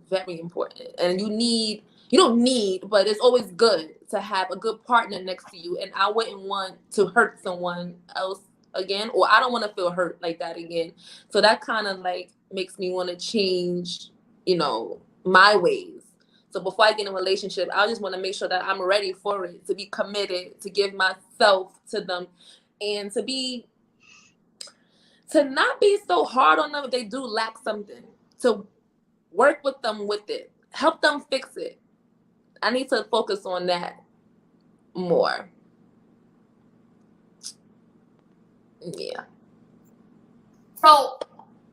Very important. And you don't need, but it's always good to have a good partner next to you. And I wouldn't want to hurt someone else again, or I don't want to feel hurt like that again. So that kind of like makes me want to change, my ways. So before I get in a relationship, I just want to make sure that I'm ready for it, to be committed, to give myself to them, and to not be so hard on them if they do lack something. To work with them with it. Help them fix it. I need to focus on that more. Yeah. So,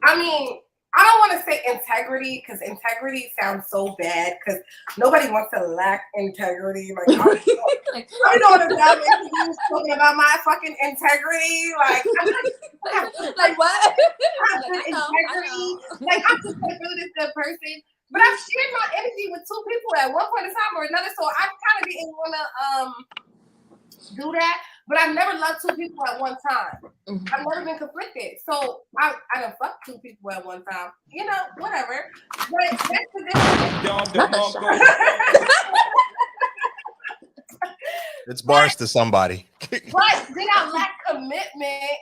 I mean, I don't want to say integrity because integrity sounds so bad because nobody wants to lack integrity. Like, I know what about you talking about my fucking integrity. Like, like what? integrity. Like, I'm just like really this good person. But I've shared my energy with two people at one point in time or another, so I kind of didn't want to do that. But I've never loved two people at one time. Mm-hmm. I've never been conflicted. So I done fucked two people at one time. Whatever. But that's the difference. It's bars to somebody. But did I lack commitment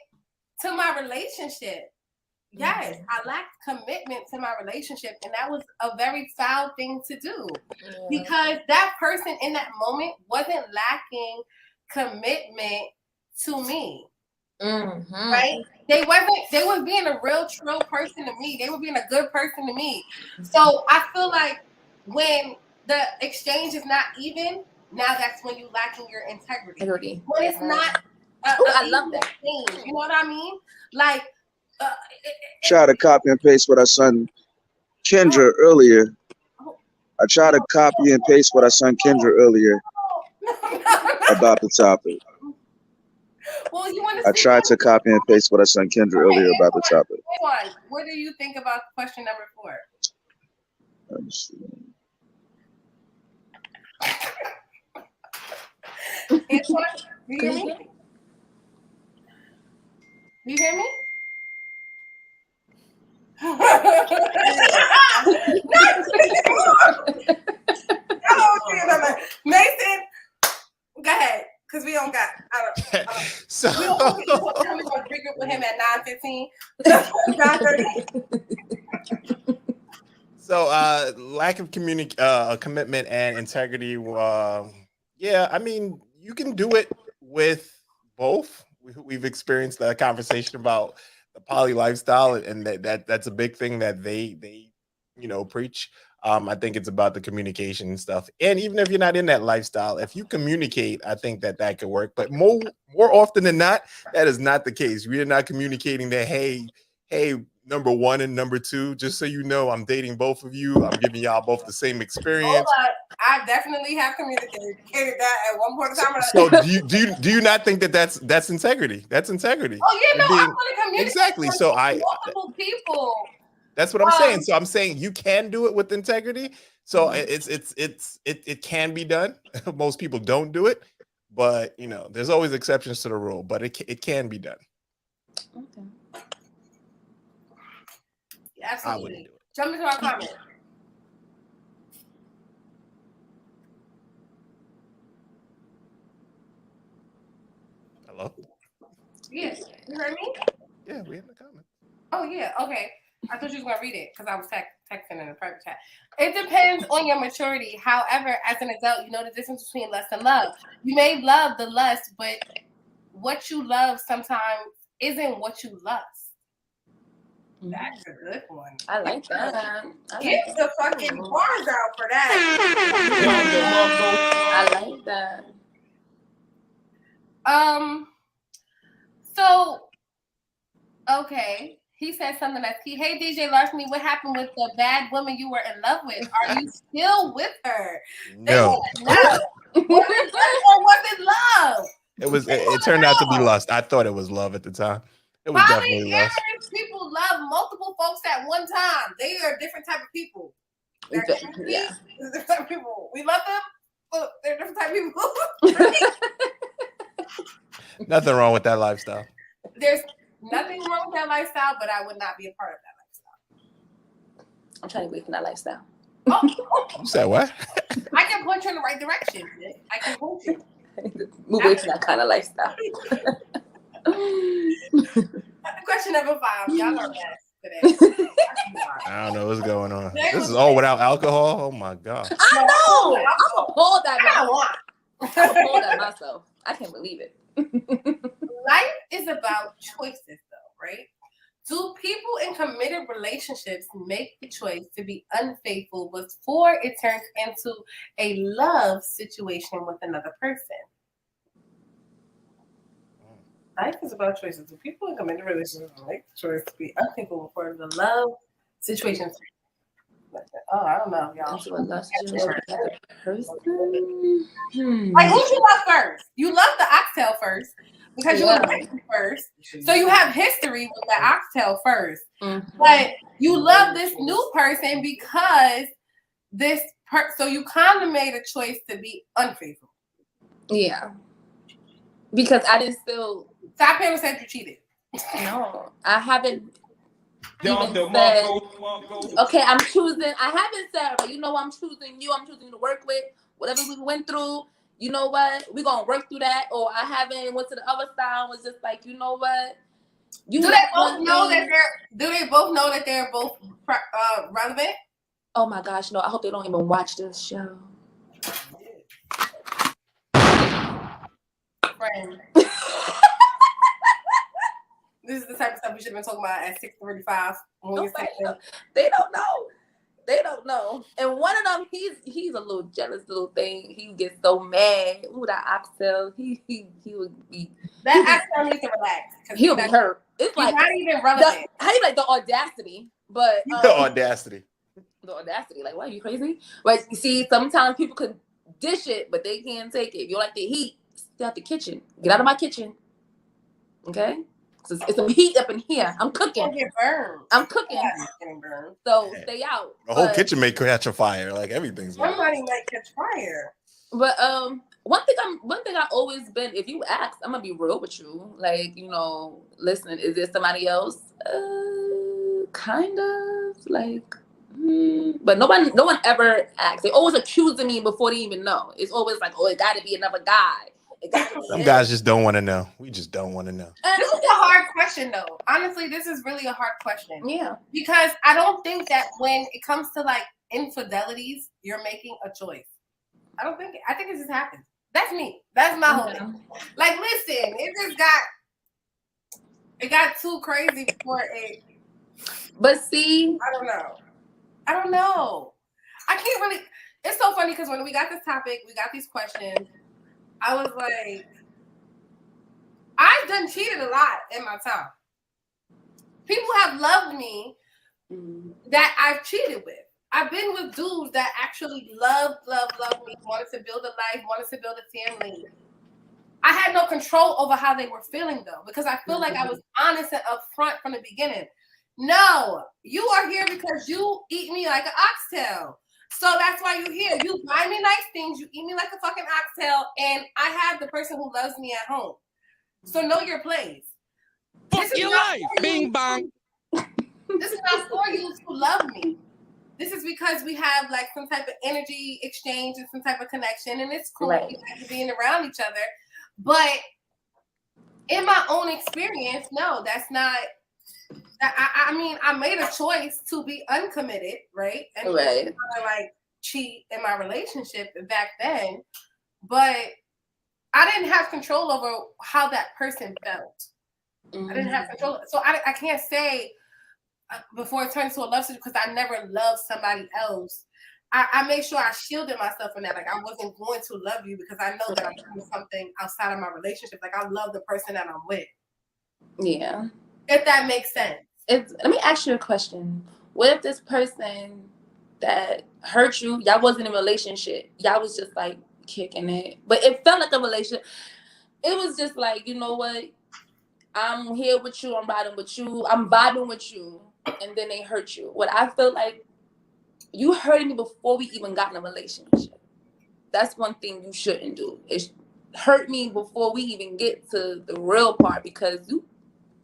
to my relationship? Yes, I lacked commitment to my relationship, and that was a very foul thing to do because that person in that moment wasn't lacking commitment to me. Mm-hmm. Right? They was being a real true person to me. They were being a good person to me. So I feel like when the exchange is not even, now that's when you lacking your integrity. When it's not I love that. Exchange, you know what I mean? Like Try to copy and paste what I son Kendra earlier. I tried to copy and paste what I son Kendra earlier about the topic. Well, you want to I tried to copy and paste what I son Kendra earlier about the topic. What do you think about question number 4? Let me see. Antoine, do you hear me? Do you hear me? Mason, go ahead, because we don't got. So we don't gonna drink it with him at 9:15. So lack of commitment and integrity. Yeah, I mean, you can do it with both. We've experienced a conversation about the poly lifestyle, and that's a big thing that they preach. I think it's about the communication and stuff. And even if you're not in that lifestyle, if you communicate, I think that could work. But more often than not, that is not the case. We are not communicating that, hey, number 1 and number 2, just so you know, I'm dating both of you. I'm giving y'all both the same experience. I definitely have communicated that at one point in time. So do you not think that's integrity? That's integrity. Oh yeah, no, I'm gonna communicate exactly. So multiple people. That's what I'm saying. So I'm saying you can do it with integrity. So it can be done. Most people don't do it, but there's always exceptions to the rule. But it can be done. Okay. Absolutely. Jump into our comment. Hello? Yeah, you heard me? Yeah, we in the comments. Oh yeah, okay. I thought you was gonna read it because I was texting in the private chat. It depends on your maturity. However, as an adult, you know the difference between lust and love. You may love the lust, but what you love sometimes isn't what you lust. That's a good one. I like that. Get the fucking bars out for that. I like that. So okay. He said something that's key. Hey DJ Larceny, what happened with the bad woman you were in love with? Are you still with her? No. No. Was it lust or was it love? It turned out to be lust. I thought it was love at the time. It was definitely lust. People love multiple folks at one time. They are different type of people. Yeah. Different type of people. We love them, but they're different type of people. Nothing wrong with that lifestyle. There's nothing wrong with that lifestyle, but I would not be a part of that lifestyle. I'm trying to wait for that lifestyle. You said what? I can point you in the right direction. I can point you. Move away from that kind of lifestyle. Question number 5. Y'all are best today. I don't know what's going on. This is all without alcohol. Oh my god. I know. I'm gonna hold that. I'm gonna hold that myself. I can't believe it. Life is about choices, though, right? Do people in committed relationships make the choice to be unfaithful before it turns into a love situation with another person? Life is about choices. Do people in committed relationships make the choice to be unfaithful before the love situation? Oh, I don't know, y'all. Like, who you love first? You love the oxtail first because you were married first. So you have history with the oxtail first. Mm-hmm. But you love this new person because so you kind of made a choice to be unfaithful. Yeah. Because I didn't still. Stop here and said you cheated. No, I haven't. Okay, I'm choosing. I haven't said, but you know, I'm choosing you. I'm choosing to work with. Whatever we went through, you know what? We're gonna work through that. Or I haven't went to the other side. Was just like, you know what? Do they both know that they're both relevant? Oh my gosh, no! I hope they don't even watch this show. Friend. This is the type of stuff we should have been talking about at 6:45. They don't know. They don't know. And one of them, he's a little jealous little thing. He gets so mad. Ooh, that oxtail. He would be. That oxtail needs to relax. He'll be hurt. It's like not even relevant. How you like the audacity? But the audacity. The audacity. Like, what? Are you crazy? But you see, sometimes people could dish it, but they can't take it. If you like the heat, stay out the kitchen. Get out of my kitchen. Okay. It's some heat up in here. I'm cooking. Get burned. I'm cooking. Burned. So stay out. The whole kitchen may catch a fire. Like everything's. Somebody might catch fire. But one thing I always been. If you ask, I'm gonna be real with you. Like, you know, listen. Is there somebody else? Kind of like. But no one ever asks. They always accusing me before they even know. It's always like, oh, it got to be another guy. Some guys just don't want to know. We just don't want to know. This is a hard question, though. Honestly, this is really a hard question. Yeah. Because I don't think that when it comes to like infidelities, you're making a choice. I don't think it. I think it just happens. That's me. That's my whole thing. Like, listen, it got too crazy before it. But see, I don't know. I can't really. It's so funny because when we got this topic, we got these questions. I was like, I've done cheated a lot in my time. People have loved me that I've cheated with. I've been with dudes that actually loved me, wanted to build a life, wanted to build a family. I had no control over how they were feeling, though, because I feel like I was honest and upfront from the beginning. No, you are here because you eat me like an oxtail. So that's why you're here. You buy me nice things. You eat me like a fucking oxtail. And I have the person who loves me at home. So know your place. Fuck your life. Bing bong. This is not for you to love me. This is because we have like some type of energy exchange and some type of connection. And it's cool. We like being around each other. But In my own experience, no, that's not. I mean, I made a choice to be uncommitted, right? And Right. kind of like cheat in my relationship back then, but I didn't have control over how that person felt. I didn't have control, so I can't say before it turned into a love situation because I never loved somebody else. I made sure I shielded myself from that. Like I wasn't going to love you because I know that I'm doing something outside of my relationship. Like I love the person that I'm with. Yeah. If that makes sense. Let me ask you a question. What if this person that hurt you, y'all wasn't in a relationship, y'all was just like kicking it, but it felt like a relationship. It was just like, you know what? I'm here with you. I'm riding with you. I'm vibing with you, and then they hurt you. What I feel like you hurted me before we even got in a relationship. That's one thing you shouldn't do. Is hurt me before we even get to the real part because you,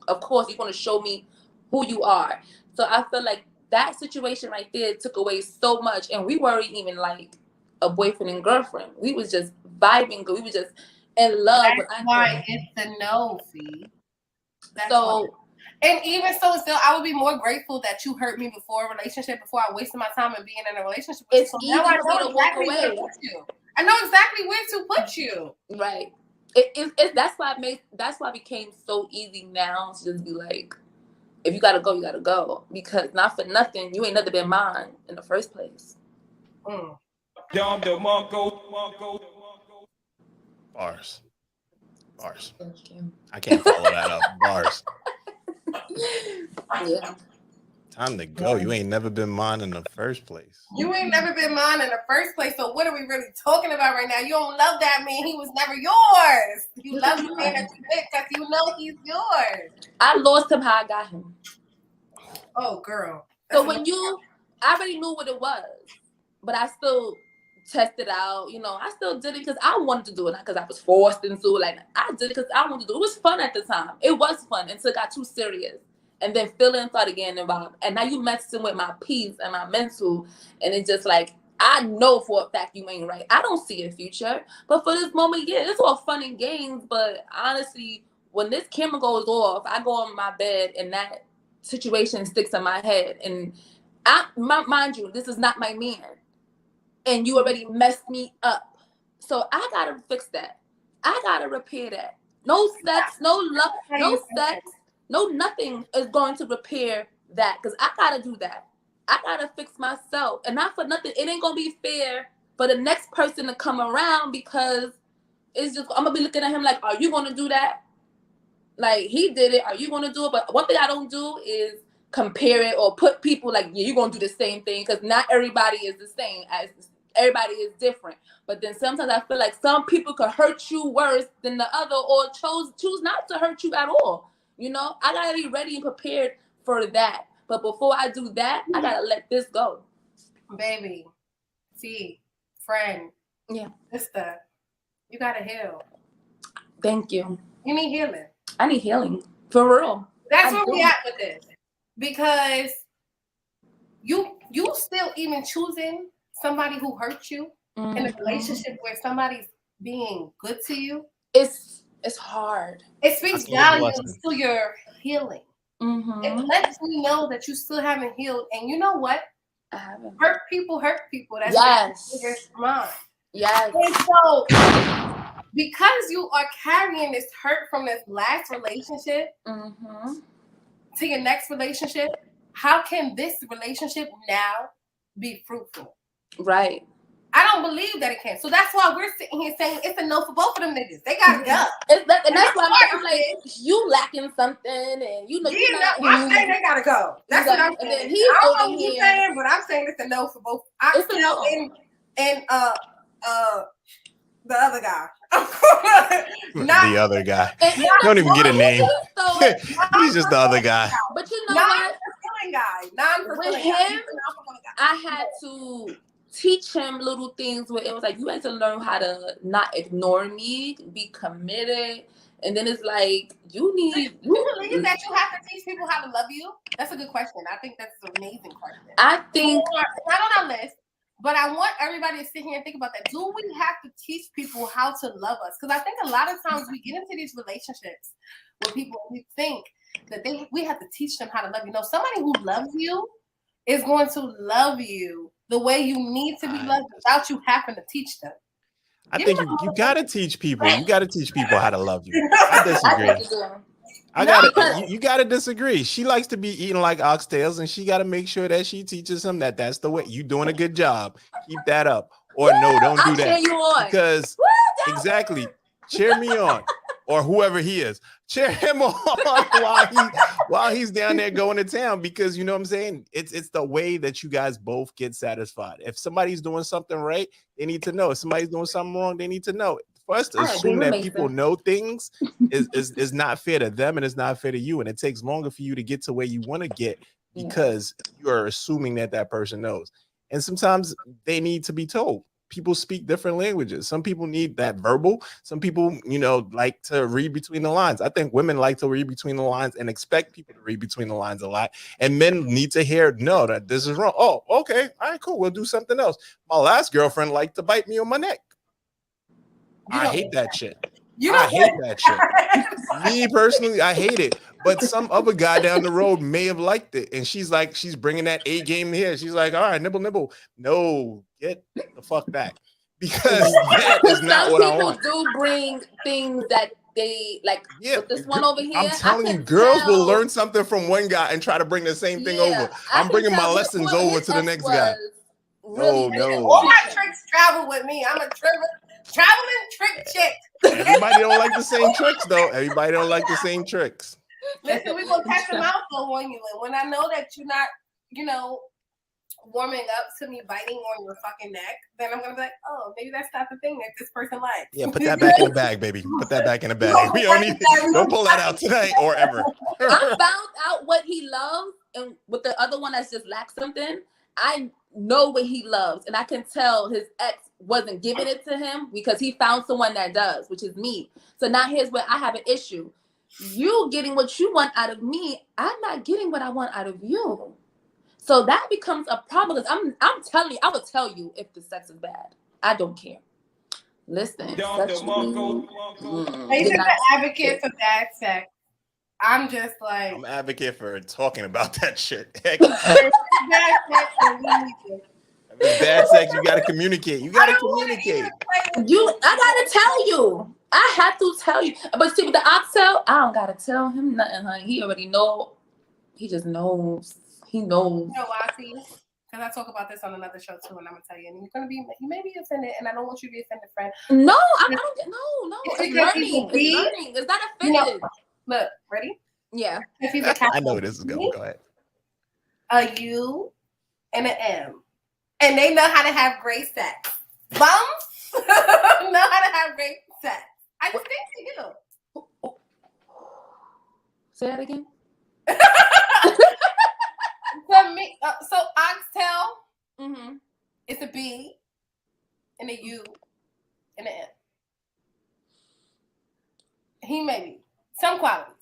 of course, you're going to show me who you are. So I feel like that situation right there took away so much, and we weren't even like a boyfriend and girlfriend. We was just vibing. We was just in love. That's why it's a no, see. That's so. Why. And even so, still, I would be more grateful that you hurt me before a relationship, before I wasted my time in being in a relationship with you. So now I know exactly where to put you. I know exactly where to put you. Right. That's why it became so easy now to just be like, if you gotta go, you gotta go. Because not for nothing, you ain't never been mine in the first place. Bars. Bars. Thank you. I can't follow that up. Bars. Yeah. Time to go. You ain't never been mine in the first place. You ain't never been mine in the first place. So what are we really talking about right now? You don't love that man. He was never yours. You love the man that you did because you know he's yours. I lost him how I got him. Oh, girl. So I already knew what it was, but I still tested out. You know, I still did it because I wanted to do it, not because I was forced into. Like I did it because I wanted to do it. It was fun at the time. It was fun until it got too serious. And then feelings started getting involved. And now you messing with my peace and my mental. And it's just like, I know for a fact you ain't right. I don't see a future. But for this moment, yeah, it's all fun and games. But honestly, when this camera goes off, I go on my bed and that situation sticks in my head. And mind you, this is not my man. And you already messed me up. So I got to fix that. I got to repair that. No sex, no love, no sex. No, nothing is going to repair that because I gotta do that. I gotta fix myself, and not for nothing. It ain't gonna be fair for the next person to come around because it's just I'm gonna be looking at him like, "Are you gonna do that?" Like he did it. Are you gonna do it? But one thing I don't do is compare it or put people like, "Yeah, you're gonna do the same thing," because not everybody is the same. As everybody is different. But then sometimes I feel like some people could hurt you worse than the other, or choose not to hurt you at all. You know, I gotta be ready and prepared for that. But before I do that, I gotta let this go. Baby, friend, yeah, sister, you gotta heal. Thank you. You need healing. I need healing for real. That's where we at with this, because you still even choosing somebody who hurt you in a relationship where somebody's being good to you. It's hard. It speaks volumes to your healing. It lets me know that you still haven't healed. And you know what? I haven't. Hurt people. That's yes. Mine. Yes. And so because you are carrying this hurt from this last relationship to your next relationship, how can this relationship now be fruitful? Right. I don't believe that it can. So that's why we're sitting here saying it's a no for both of them niggas. They gotta go. And that's why I'm like, you lacking something, and you know. I'm saying they gotta go. That's what I'm saying. And then he's I don't know what you're saying, but I'm saying it's a no for both. I'm still in the other guy. The other guy. Don't even get a name. He's just the other guy. But you know what? Non-fulfilling guy. Non-fulfilling With him, I had to teach him little things where it was like, you had to learn how to not ignore me, be committed. And then it's like, you believe that you have to teach people how to love you? That's a good question. I think that's an amazing question. I think it's not on our list, But I want everybody to sit here and think about that. Do we have to teach people how to love us? Because I think a lot of times we get into these relationships with people and we think that we have to teach them how to love you. No, somebody who loves you is going to love you the way you need to be loved without you having to teach them. I think you gotta teach people. You gotta teach people how to love you. I disagree. You gotta disagree. She likes to be eating like oxtails, and she gotta make sure that she teaches him that that's the way. You doing a good job. Keep that up. Or no, don't do that. Cheer you on. Because exactly, cheer me on, or whoever he is, cheer him on while he's down there going to town. Because you know what I'm saying. It's the way that you guys both get satisfied. If somebody's doing something right, they need to know. If somebody's doing something wrong, they need to know. For us to assume that people know things is not fair to them, and it's not fair to you, and it takes longer for you to get to where you want to get because you are assuming that person knows. And sometimes they need to be told. People speak different languages. Some people need that verbal. Some people, like to read between the lines. I think women like to read between the lines and expect people to read between the lines a lot. And men need to hear, no, that this is wrong. Oh, okay. All right, cool. We'll do something else. My last girlfriend liked to bite me on my neck. I hate that shit. I hate that shit. Me personally, I hate it. But some other guy down the road may have liked it. And she's bringing that A game here. She's like, all right, nibble. No, get the fuck back. Because that is not what I want. Some people do bring things that they like. Yeah, with this one over here. I'm telling you, girls will learn something from one guy and try to bring the same thing over. I'm bringing my lessons over to the next guy. Really no. All my tricks travel with me. I'm a traveling trick chick. Everybody don't like the same tricks, though. Everybody don't like the same tricks. Listen, we're going to catch them out on you. And when I know that you're not, warming up to me biting on your fucking neck, then I'm going to be like, oh, maybe that's not the thing that this person likes. Yeah, put that back in the bag, baby. Put that back in the bag. We don't pull that out tonight or ever. I found out what he loves, and with the other one that's just lacked something, I know what he loves, and I can tell his ex wasn't giving it to him because he found someone that does, which is me. So now here's where I have an issue. You getting what you want out of me, I'm not getting what I want out of you. So that becomes a problem because I'm telling you, I will tell you if the sex is bad. I don't care. Listen. He's an advocate for bad sex. I'm just like, I'm an advocate for talking about that shit. bad sex, bad sex, you gotta communicate. You gotta communicate. I gotta tell you. I have to tell you. But see, with the oxtail, I don't gotta tell him nothing, honey. He already know. He just knows. He knows. You know why, see? Because I talk about this on another show too, and I'm gonna tell you, and you may be offended, and I don't want you to be offended, friend. No, I don't get no. It's learning. It's not offended. Look, ready? Yeah. I know where this is going. Go ahead. A U and an M. And they know how to have great sex. Bums know how to have great sex. I just think they do. Say that again. So oxtail, it's a B and a U and an M. He may be some qualities.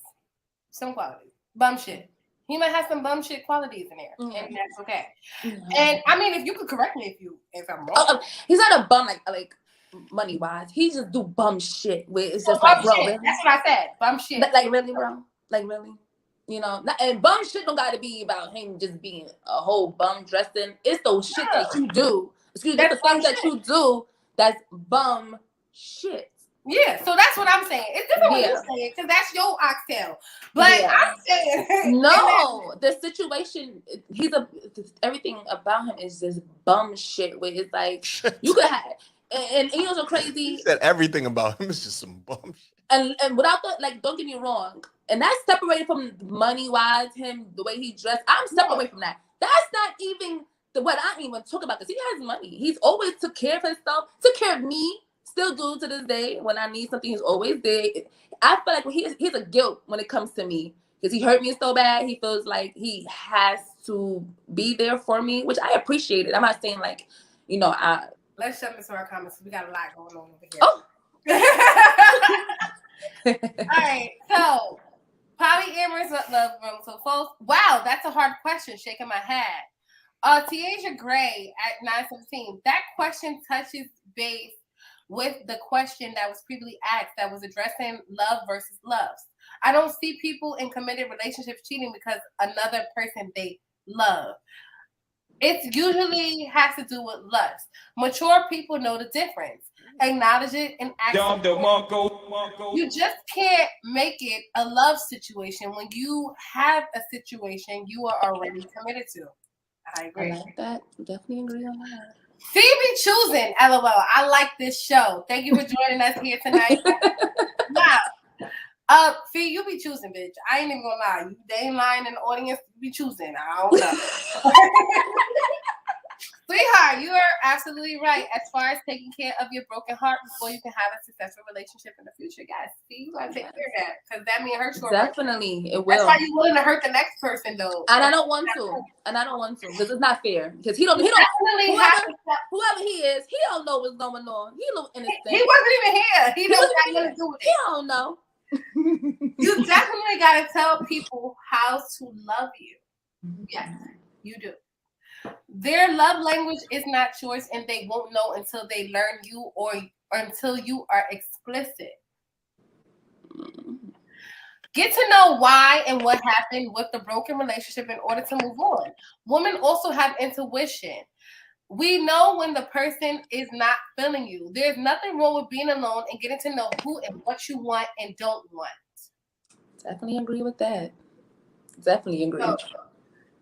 Bum shit. He might have some bum shit qualities in there, and that's okay. And I mean, if you could correct me if I'm wrong. He's not a bum like money wise. He just do bum shit where it's just bum bro. Shit. Really? That's what I said. Bum shit. Like really, bro. Like really. And bum shit don't gotta be about him just being a whole bum dressed in. It's those shit that you do. Excuse me, the things that you do that's bum shit. Yeah, so that's what I'm saying. It's different what you're saying, because that's your oxtail. But I'm saying no, the situation, everything about him is just bum shit. Where it's like you could have, and you know so crazy. He said everything about him is just some bum shit. And without don't get me wrong, and that's separated from money wise, the way he dressed. I'm separated from that. That's not even what I even talk about, because he has money. He's always took care of himself, took care of me. Still do to this day. When I need something, he's always there. I feel like he's a guilt when it comes to me, because he hurt me so bad. He feels like he has to be there for me, which I appreciate it. I'm not saying let's jump into our comments. We got a lot going on over here. Oh. All right. So polyamorous love room. So folks, wow, that's a hard question. Shaking my head. Tiaja Gray at 917. That question touches base with the question that was previously asked that was addressing love versus loves. I don't see people in committed relationships cheating because another person they love. It usually has to do with lust. Mature people know the difference. Acknowledge it and act. You just can't make it a love situation when you have a situation you are already committed to. I agree. I like that. Definitely agree on that. Phoebe choosing, LOL. I like this show. Thank you for joining us here tonight. Wow. Fee, you be choosing, bitch. I ain't even gonna lie. They ain't lying in the audience. You be choosing. I don't know. Sweetheart, you are absolutely right. As far as taking care of your broken heart before you can have a successful relationship in the future, guys. See, you gotta take care of that because that means hurt short. Definitely, it will. That's why you're willing to hurt the next person, though. And I don't want to. Because it's not fair. Because he don't. Whoever he is, he don't know what's going on. He look innocent. He wasn't even here. He knows what nothing to do with it. He don't know. You definitely gotta tell people how to love you. Yes, you do. Their love language is not yours, and they won't know until they learn you or until you are explicit. Get to know why and what happened with the broken relationship in order to move on. Women also have intuition. We know when the person is not feeling you. There's nothing wrong with being alone and getting to know who and what you want and don't want. Definitely agree with that. Definitely agree.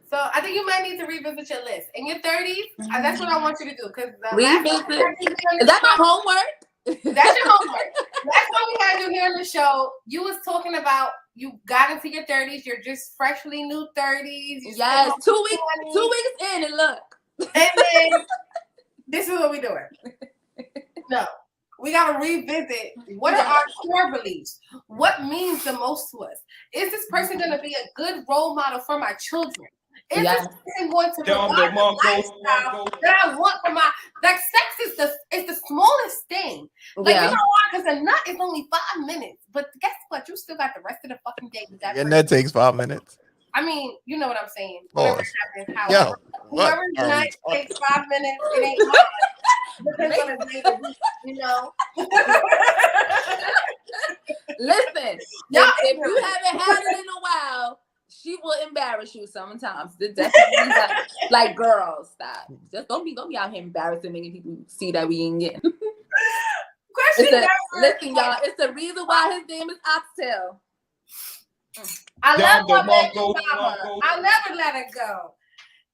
So I think you might need to revisit your list. In your 30s, that's what I want you to do. Because revisit. Is that my homework? That's your homework. Last time we had you here on the show, you was talking about you got into your 30s. You're just freshly new 30s. Yes, 2 weeks in and look. And then this is what we're doing. No. We got to revisit what are our core beliefs? What means the most to us? Is this person going to be a good role model for my children? Is this person going to provide the lifestyle that I want for my... Like, sex is the smallest thing. Like, you know why? Because a nut is only 5 minutes. But guess what? You still got the rest of the fucking day with that person. And that takes 5 minutes. I mean, you know what I'm saying. Whatever happens, however. Whoever's nut takes 5 minutes, it ain't mine. Depends on the day, you know. Listen, if you haven't had it in a while, she will embarrass you sometimes. It definitely like girls, stop. Just don't be out here embarrassing, making people see that we ain't getting. Listen, y'all, it's the reason why his name is Oxtail. I love my baby mama. I'll never let her go.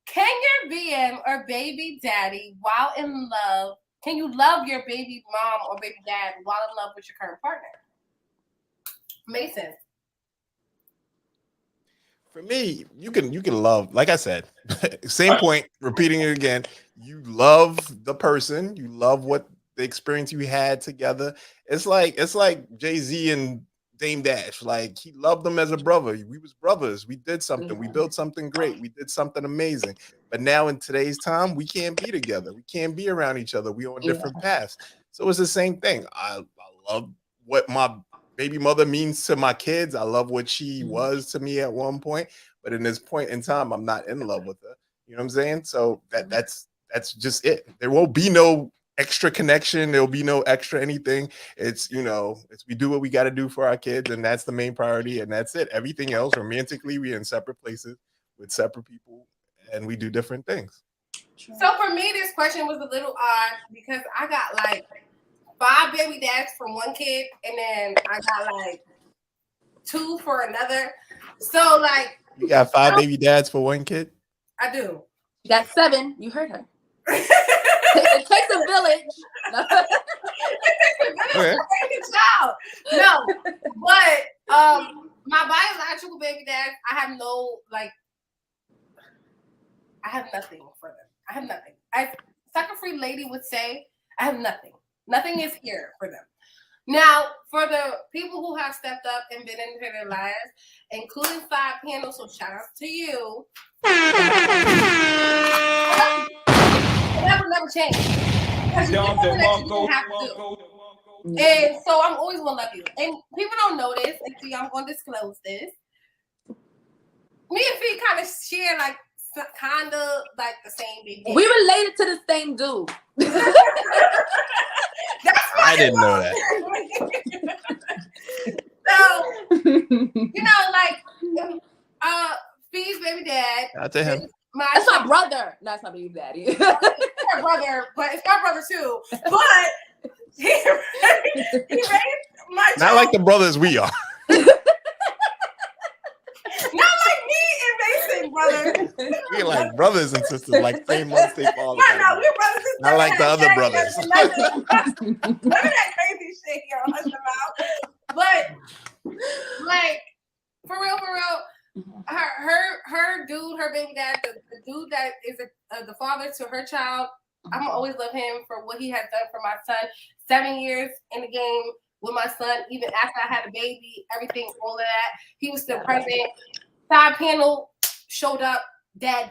Can your BM or baby daddy, while in love, can you love your baby mom or baby dad while in love with your current partner? Mason. For me, you can love, like I said, same point, repeating it again. You love the person, you love what the experience you had together. It's like Jay-Z and Dame Dash. Like, he loved them as a brother. We was brothers. We did something. We built something great. We did something amazing. But now in today's time, we can't be together. We can't be around each other. We on different paths. So it's the same thing. I love what my baby mother means to my kids. I love what she was to me at one point. But in this point in time, I'm not in love with her. You know what I'm saying? So that's just it. There won't be no extra connection. There'll be no extra anything. It's, we do what we got to do for our kids, and that's the main priority, and that's it. Everything else, romantically, we're in separate places with separate people, and we do different things. So for me, this question was a little odd because I got like 5 baby dads from one kid, and then I got like 2 for another. So like, you got 5 baby dads for one kid? I do. You got 7. You heard her. It takes a village. Okay. No, but my biological baby dad, I have nothing for them. I have nothing. As Sucker Free Lady would say, I have nothing. Nothing is here for them. Now, for the people who have stepped up and been into their lives, including 5 panels, so shout out to you. That would never change. Because you didn't have to do. And so I'm always going to love you. And people don't know this. And see, I'm going to disclose this. Me and Fee kind of share like kind of like the same big daddy. We related to the same dude. I didn't know that. So, like, Fee's baby dad. Out to him. That's my brother. No, that's my baby daddy. It's my brother, but it's my brother too. But he raised my child. Not like the brothers we are. Not like me and Mason, brother. We're like brothers and sisters, like same mother, same father. No, we're brothers and sisters. Not like the other brothers. None of that crazy shit here on Hush Your Mouth. But like for real, her dude, her baby dad, the dude that is the father to her child. I'm gonna always love him for what he has done for my son. 7 years in the game with my son, even after I had a baby, everything, all of that. He was still present. Side panel showed up. Dad.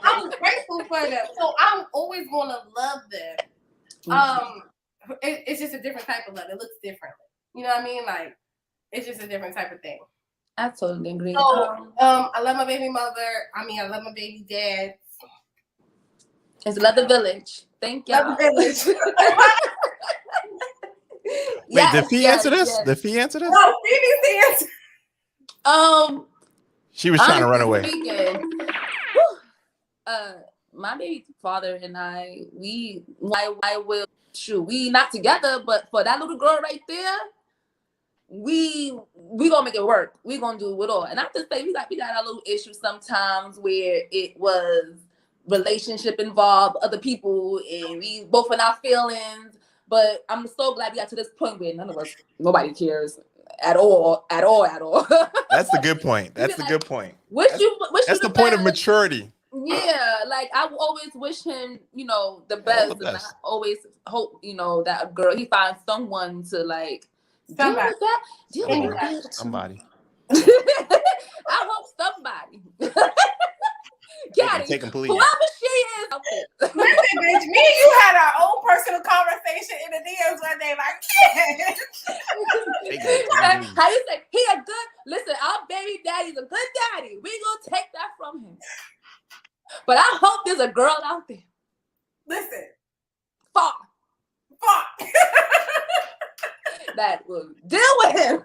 I'm grateful for them. So I'm always gonna love them. It's just a different type of love. It looks differently. You know what I mean? Like it's just a different type of thing. I totally agree. So I love my baby mother. I love my baby dad. It's Love the Village. Thank y'all. Love the Village. Wait, did Fee answer this? Yes. Did Fee answer this? No, Fee needs to answer. She was trying to run away. My baby father and I we not together, but for that little girl right there, we gonna make it work. We gonna do it all. And I have to say, we got our little issues sometimes where it was relationship involved, other people, and we both in our feelings. But I'm so glad we got to this point where nobody cares at all. That's the good point. That's the good point. That's the point of maturity. Yeah, like I always wish him, the best. And I always hope, that a girl, he finds someone to like deal with that. Somebody. I hope somebody. Take him, please. Whoever she is. Listen, bitch, me and you had our own personal conversation in the DMs one day. Like, how you say he a good? Listen, our baby daddy's a good daddy. We gonna take that from him. But I hope there's a girl out there. Listen, fuck. That will deal with him.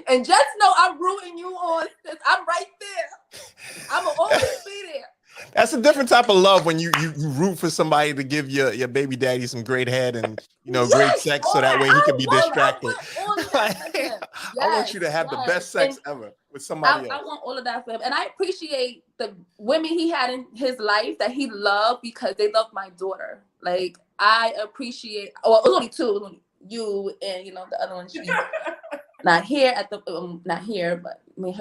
And just know I'm rooting you on, sis. I'm right there. I'm gonna always be there. That's a different type of love when you root for somebody to give your baby daddy some great head and great sex so that way he can be distracted. I want you to have the best sex ever with somebody else. I want all of that for him. And I appreciate the women he had in his life that he loved because they loved my daughter. Like I appreciate it was only two, it was only you and the other one. Not here at the not here, but I mean,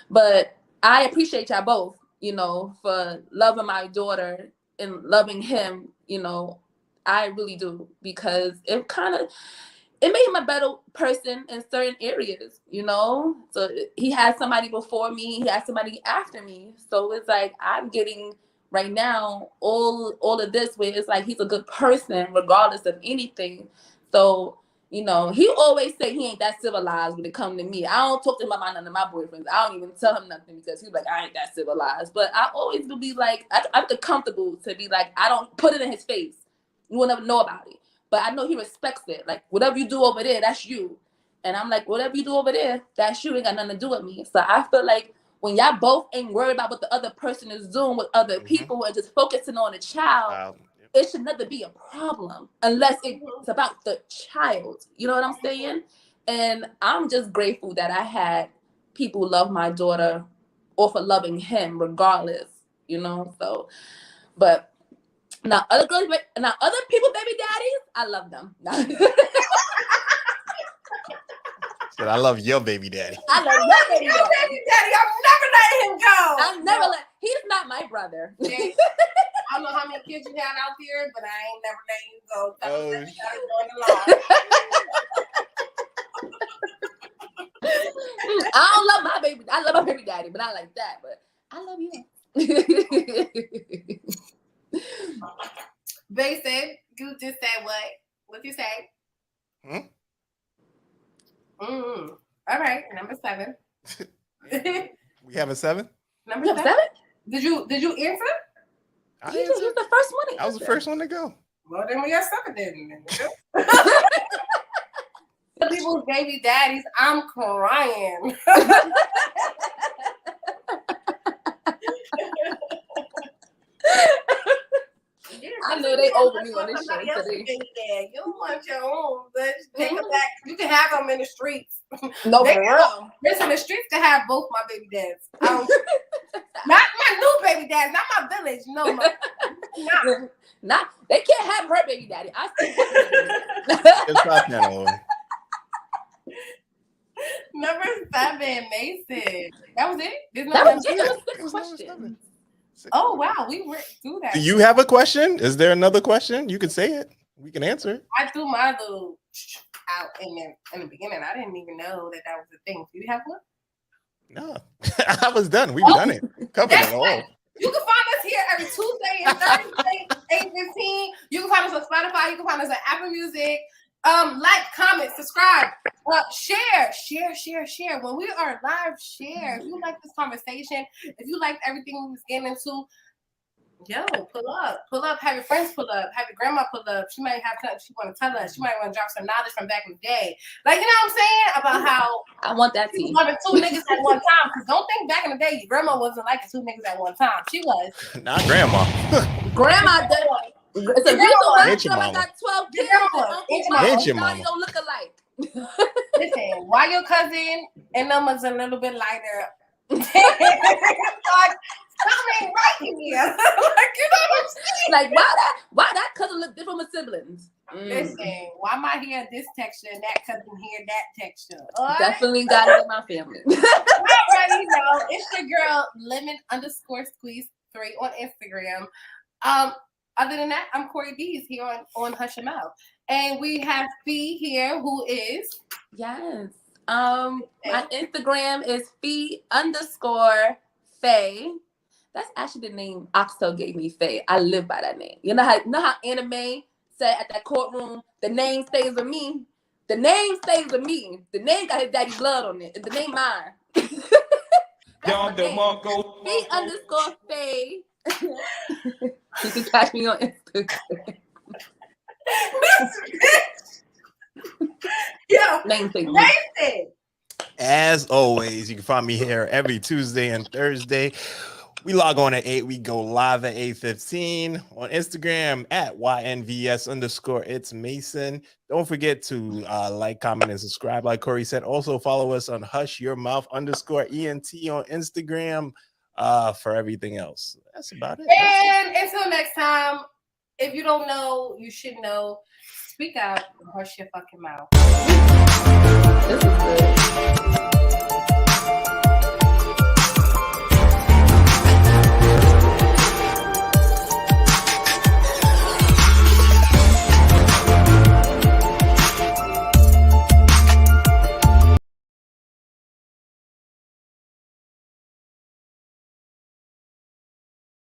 but I appreciate y'all both, for loving my daughter and loving him, I really do, because it made him a better person in certain areas, so he had somebody before me, he had somebody after me. So it's like, I'm getting right now, all of this where it's like, he's a good person regardless of anything. So, he always say he ain't that civilized when it comes to me. I don't talk to him about none of my boyfriends. I don't even tell him nothing because he's like, I ain't that civilized. But I always will be like, I'm comfortable to be like, I don't put it in his face. You will never know about it. But I know he respects it. Like, whatever you do over there, that's you. And I'm like, whatever you do over there, that's you. Ain't got nothing to do with me. So I feel like when y'all both ain't worried about what the other person is doing with other people and just focusing on the child, it should never be a problem unless it's about the child. You know what I'm saying? And I'm just grateful that I had people love my daughter or for loving him regardless, so, but now other people, baby daddies, I love them. Said, I love your baby daddy. I love your baby daddy. I'm never letting him go. I'm never he's not my brother. Okay. I don't know how many kids you got out there, but I ain't never letting you go. I don't love my baby. I love my baby daddy, but not like that. But I love you. Basic, you just said what? What you say? All right, number 7. We have a 7. Number You have 7. 7? Did you answer? I He was answered. the first one. I was the first one to go. Well, then we got 7 then. People's baby daddies, I'm crying. I know they over me on this show today. You don't want your own, but take them back. You can have them in the streets. No, They for real. Listen, the streets can have both my baby dads. Not my new baby dads, not my village. No, Not they can't have her baby daddy. I Just stop that alone. Number 7, Mason. That was it? There's no That was number it. It 7? was 6 questions. Oh wow, we went through that. Do you have a question? Is there another question? You can say it. We can answer it. I threw my little out in the beginning. I didn't even know that was a thing. Do you have one? No, I was done. We've done it. Covered it all. You can find us here every Tuesday and Thursday, 8:15. You can find us on Spotify. You can find us on Apple Music. Like, comment, subscribe, share. When we are live, share. If you like this conversation, if you like everything we was getting into, yo, pull up. Have your friends pull up. Have your grandma pull up. She might have something she want to tell us. She might want to drop some knowledge from back in the day. Like, you know what I'm saying? About how I want that she tea. was loving 2 niggas at one time. Because don't think back in the day, your grandma wasn't like 2 niggas at one time. She was. Not grandma. Grandma did. It's a reason why I got 12 kids. And your mama. Don't look alike. Listen, why your cousin and them was a little bit lighter? Something ain't right in here. Like, you know what I'm saying? Like, why that cousin look different with siblings? Listen, why my hair this texture and that cousin hair that texture? All right? Definitely got it in my family. Already know. It's your girl lemon_squeeze3 on Instagram. Other than that, I'm Kori Deez here on Hush Your Mouth. And we have Fee here, who is Yes. My Instagram is Fee_Faye. That's actually the name Oxtail gave me, Faye. I live by that name. You know how anime said at that courtroom, the name stays with me. The name stays with me. The name got his daddy's blood on it. The name mine. Fee_Faye. You can catch me on Instagram. Yo, Name thing. As always, you can find me here every Tuesday and Thursday. We log on at 8. We go live at 8:15 on Instagram at YNVS_it's Mason. Don't forget to like, comment, and subscribe. Like Kori said, also follow us on Hush Your Mouth _ENT on Instagram for everything else. That's about it. And until next time, if you don't know, you should know. Speak out and hush your fucking mouth. This is good.